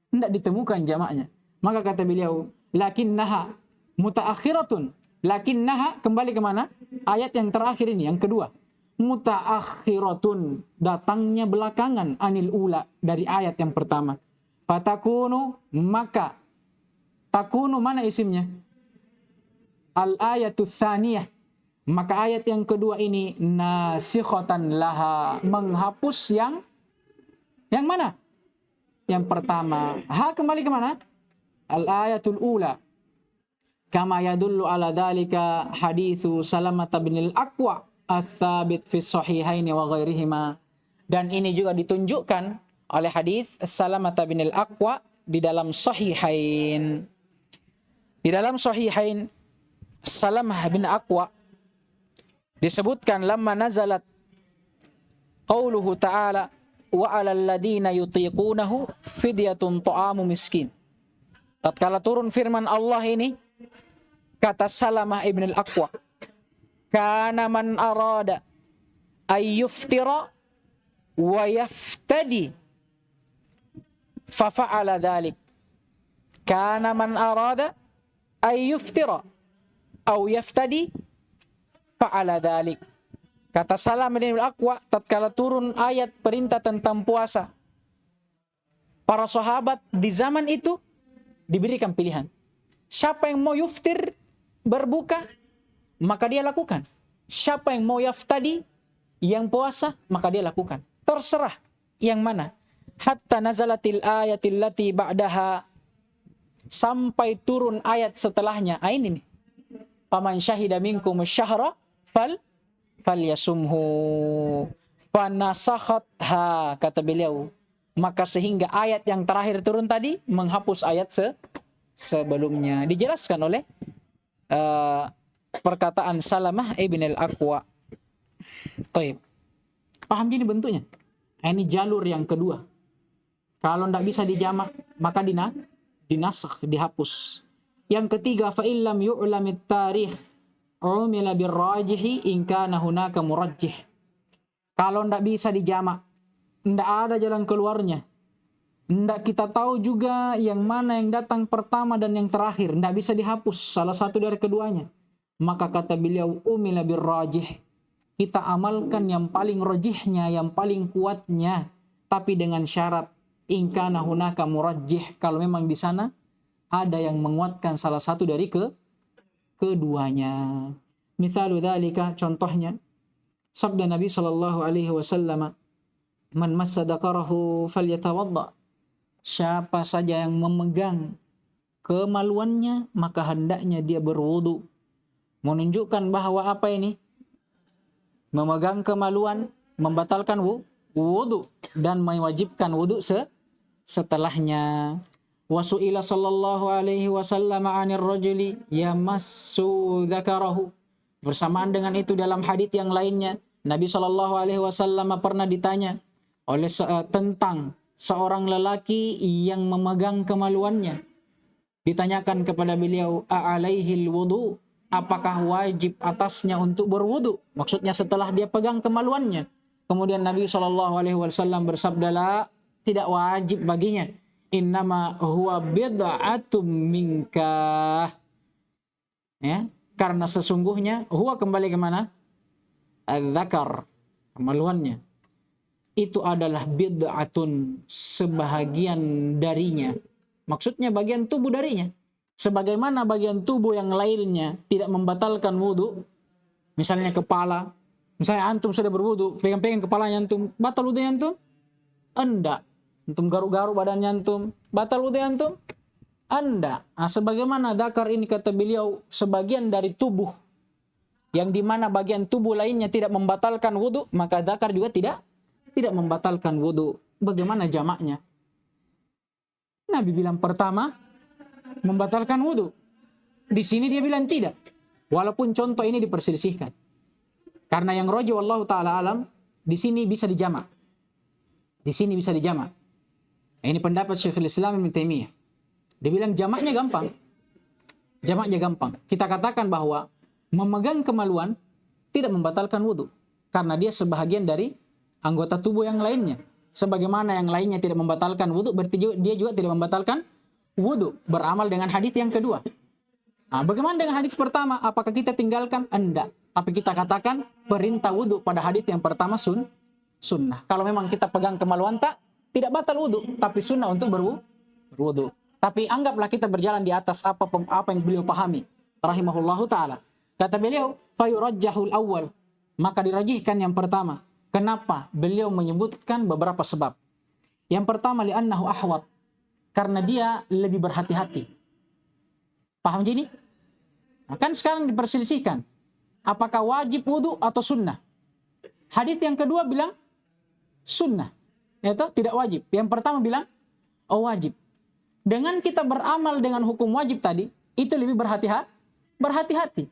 Tidak ditemukan jamaknya. Maka kata beliau, lakinnaha mutaakhiratun. Lakinnaha, kembali ke mana? Ayat yang terakhir ini, yang kedua. Mutaakhiratun, datangnya belakangan, anil ula, dari ayat yang pertama. Fatakunu, maka takunu mana isimnya? Al-ayatul tsaniyah. Maka ayat yang kedua ini nasikhatan laha, menghapus yang mana? Yang pertama. Ha kembali ke mana? Al-ayatul ula. Kama yadullu ala dhalika hadithu Salamah bin al-Aqwa ats-tsabit fi sahihaini wa ghairihima. Dan ini juga ditunjukkan oleh hadis Salamah bin al-Aqwa di dalam sahihain. Di dalam sahihain Salamah bin Aqwa disebutkan lamma nazalat qauluhu ta'ala wa 'alal ladina yutiqunahu fidyatun ta'amu miskin. Tatkala turun firman Allah ini, kata Salamah ibn al-Aqwa, kana man arada ay yuftira wa yaftadi fa fa'ala dhalik. Kana man arada ay yuftira aw yaftadi fa'ala dhalik. Kata Salamah bin al-Aqwa, tatkala turun ayat perintah tentang puasa, para sahabat di zaman itu diberikan pilihan. Siapa yang mau yuftir, berbuka, maka dia lakukan. Siapa yang mau yaftadi, yang puasa, maka dia lakukan. Terserah yang mana. Hatta nazalatil ayatil lati ba'daha, sampai turun ayat setelahnya. Ini nih. Faman syahida minkum syahra falyasumhu. Fanasakhatha, kata beliau. Maka sehingga ayat yang terakhir turun tadi menghapus ayat sebelumnya. Dijelaskan oleh perkataan Salamah ibn al-Aqwa. Taib. Paham gini bentuknya? Ini jalur yang kedua. Kalau tidak bisa dijamak, maka dinasakh, dihapus. Yang ketiga, fa illam yu'lamit tarikh umila birrajihi in kana hunaka murajjih. Kalau tidak bisa dijamak, tidak ada jalan keluarnya, tidak kita tahu juga yang mana yang datang pertama dan yang terakhir, tidak bisa dihapus salah satu dari keduanya, maka kata beliau umila birrajih, kita amalkan yang paling rajihnya, yang paling kuatnya, tapi dengan syarat in kana hunaka murajjih, kalau memang di sana ada yang menguatkan salah satu dari keduanya. Misalu dzalika, contohnya sabda Nabi sallallahu alaihi wasallam, man massa dzakarahu falyatawadda. Siapa saja yang memegang kemaluannya, maka hendaknya dia berwudu. Menunjukkan bahwa apa ini? Memegang kemaluan membatalkan wudu dan mewajibkan wudu setelahnya. Wasu'ila sallallahu alaihi wasallam 'anil rajuli yamassu dzakarahu. Bersamaan dengan itu dalam hadits yang lainnya, Nabi sallallahu alaihi wasallam pernah ditanya oleh tentang seorang lelaki yang memegang kemaluannya. Ditanyakan kepada beliau, a'alaihil wudu? Apakah wajib atasnya untuk berwudu? Maksudnya setelah dia pegang kemaluannya. Kemudian Nabi sallallahu alaihi wasallam bersabda, la, tidak wajib baginya. Innama huwa bid'atum minka. Ya, karena sesungguhnya huwa kembali ke mana? Al-dzakar, kemaluannya. Itu adalah bid'atun, sebahagian darinya. Maksudnya bagian tubuh darinya. sebagaimana bagian tubuh yang lainnya tidak membatalkan wudu, misalnya kepala, misalnya antum sudah berwudu, pegang-pegang kepalanya antum, batal wudu antum? Enggak. Antum garuk-garuk badannya antum, batal wudu antum? Enggak. Nah, sebagaimana dzakar ini kata beliau sebagian dari tubuh, yang dimana bagian tubuh lainnya tidak membatalkan wudu, maka dzakar juga tidak membatalkan wudu. Bagaimana jamaknya? Nabi bilang pertama membatalkan wudu. Di sini dia bilang tidak. Walaupun contoh ini diperselisihkan. Karena yang rajih wallahu taala alam, di sini bisa dijamak. Di sini bisa dijamak. Ini pendapat Syekhul Islam Ibnu Taimiyah. Dia bilang jamaknya gampang. Jamaknya gampang. Kita katakan bahwa memegang kemaluan tidak membatalkan wudu. Karena dia sebahagian dari anggota tubuh yang lainnya. Sebagaimana yang lainnya tidak membatalkan wudu, berarti dia juga tidak membatalkan wudu. Beramal dengan hadis yang kedua. Nah, bagaimana dengan hadis pertama? Apakah kita tinggalkan? Enggak. Tapi kita katakan perintah wudu pada hadis yang pertama sunnah. Kalau memang kita pegang kemaluan tidak batal wudu, tapi sunnah untuk berwudu. Tapi anggaplah kita berjalan di atas apa yang beliau pahami. Rahimahullahu ta'ala. Kata beliau, fayurajjahul awal. Maka dirajihkan yang pertama. Kenapa? Beliau menyebutkan beberapa sebab. Yang pertama, li'annahu ahwat. Karena dia lebih berhati-hati. Paham gini? Nah, kan sekarang diperselisihkan. Apakah wajib wudu atau sunnah? Hadis yang kedua bilang sunnah. Yaitu tidak wajib. Yang pertama bilang, wajib. Dengan kita beramal dengan hukum wajib tadi, itu lebih berhati-hati.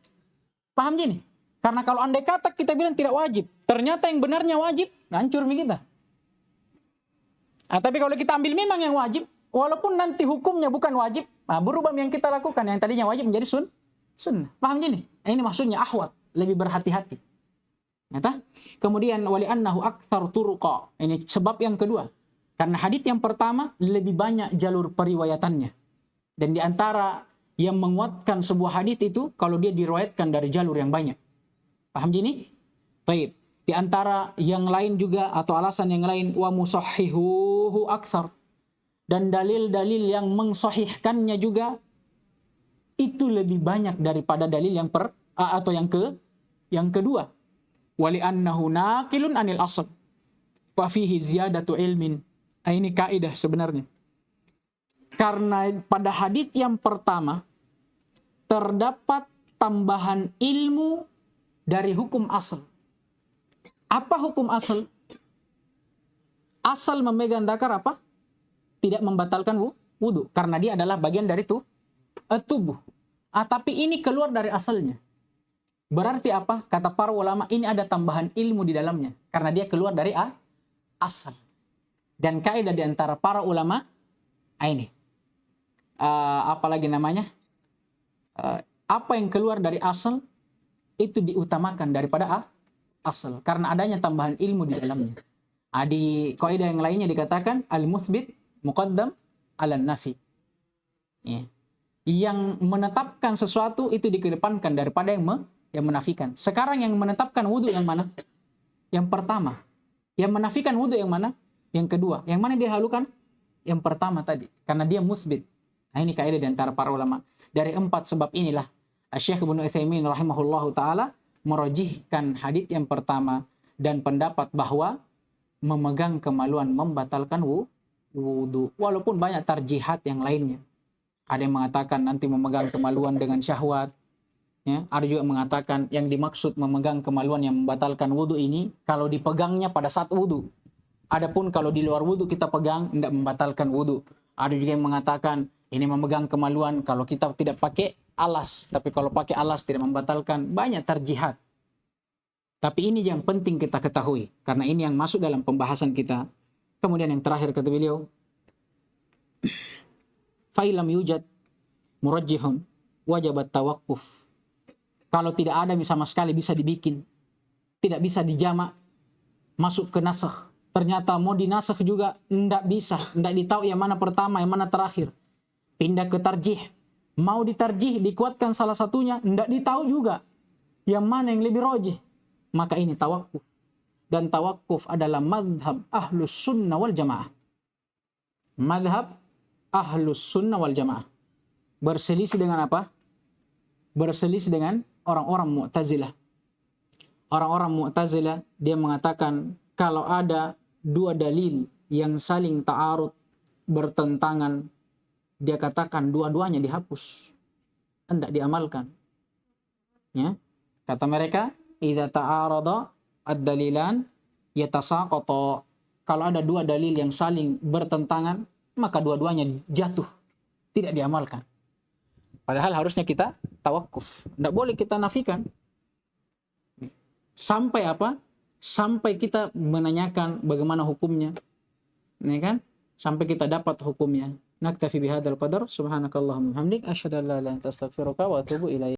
Paham gini? Karena kalau andai kata kita bilang tidak wajib, ternyata yang benarnya wajib, hancur kita. Tapi kalau kita ambil memang yang wajib, walaupun nanti hukumnya bukan wajib, berubah yang kita lakukan. Yang tadinya wajib menjadi sunnah. Paham gini? Ini maksudnya ahwat, lebih berhati-hati. Kemudian wali annahu aktsar turuqa. Ini sebab yang kedua. Karena hadis yang pertama lebih banyak jalur periwayatannya. Dan di antara yang menguatkan sebuah hadis itu kalau dia diriwayatkan dari jalur yang banyak. Paham gini? Baik. Di antara yang lain juga atau alasan yang lain wa musahhihuhu aktsar. Dan dalil-dalil yang mensahihkannya juga itu lebih banyak daripada dalil yang kedua. Wali annahu naqilun anil asl. Fa fihi ziyadatu ilmin. Ini kaidah sebenarnya. Karena pada hadis yang pertama terdapat tambahan ilmu dari hukum asal. Apa hukum asal? Asal memegang dzakar apa? Tidak membatalkan wudu. Karena dia adalah bagian dari tubuh. Tapi ini keluar dari asalnya. Berarti apa? Kata para ulama, ini ada tambahan ilmu di dalamnya. Karena dia keluar dari asal. Dan kaidah di antara para ulama, ini. Apalagi namanya? Apa yang keluar dari asal, itu diutamakan daripada asal. Karena adanya tambahan ilmu di dalamnya. Di kaidah yang lainnya dikatakan, al-muthbit muqaddam ala-nafi. Ya. Yang menetapkan sesuatu itu dikedepankan daripada yang menafikan. Sekarang yang menetapkan wudu yang mana? Yang pertama. Yang menafikan wudu yang mana? Yang kedua. Yang mana dia halukan? Yang pertama tadi. Karena dia muthbit. Nah, ini kaidah di antara para ulama. Dari 4 sebab inilah Syekh Ibnu Utsaimin rahimahullahu taala merajihkan hadits yang pertama dan pendapat bahwa memegang kemaluan membatalkan wudu. Walaupun banyak tarjihat yang lainnya. Ada yang mengatakan nanti memegang kemaluan dengan syahwat. Ya, ada juga mengatakan yang dimaksud memegang kemaluan yang membatalkan wudu ini kalau dipegangnya pada saat wudu. Adapun kalau di luar wudu kita pegang tidak membatalkan wudu. Ada juga yang mengatakan ini memegang kemaluan kalau kita tidak pakai alas, tapi kalau pakai alas tidak membatalkan. Banyak tarjihat. Tapi ini yang penting kita ketahui karena ini yang masuk dalam pembahasan kita. Kemudian yang terakhir kata beliau, fa'ilam yujad murajjihun wajabat tawaqquf. Kalau tidak ada sama sekali bisa dibikin, tidak bisa dijamak, masuk ke nasakh. Ternyata mau dinasakh juga tidak bisa, tidak ditahu yang mana pertama, yang mana terakhir. Pindah ke tarjih, mau ditarjih, dikuatkan salah satunya, tidak ditahu juga yang mana yang lebih rajih. Maka ini tawakuf. Dan tawakuf adalah madhab ahlus sunnah wal jamaah. Madhab ahlus sunnah wal jamaah. berselisih dengan apa? Berselisih dengan orang-orang Mu'tazilah. Orang-orang Mu'tazilah dia mengatakan kalau ada dua dalil yang saling ta'arud, bertentangan, dia katakan dua-duanya dihapus, hendak diamalkan. Ya, kata mereka, idza ta'arada ad-dalilan yatasaqata. Kalau ada dua dalil yang saling bertentangan, maka dua-duanya jatuh, tidak diamalkan. Padahal harusnya kita tawakuf, tidak boleh kita nafikan. Sampai apa? Sampai kita menanyakan bagaimana hukumnya, ya kan? Sampai kita dapat hukumnya. Naktafi bihadzal qadar. Subhanakallahumma wa bihamdik, asyhadu an la ilaha illa anta, astaghfiruka wa atubu ilaik.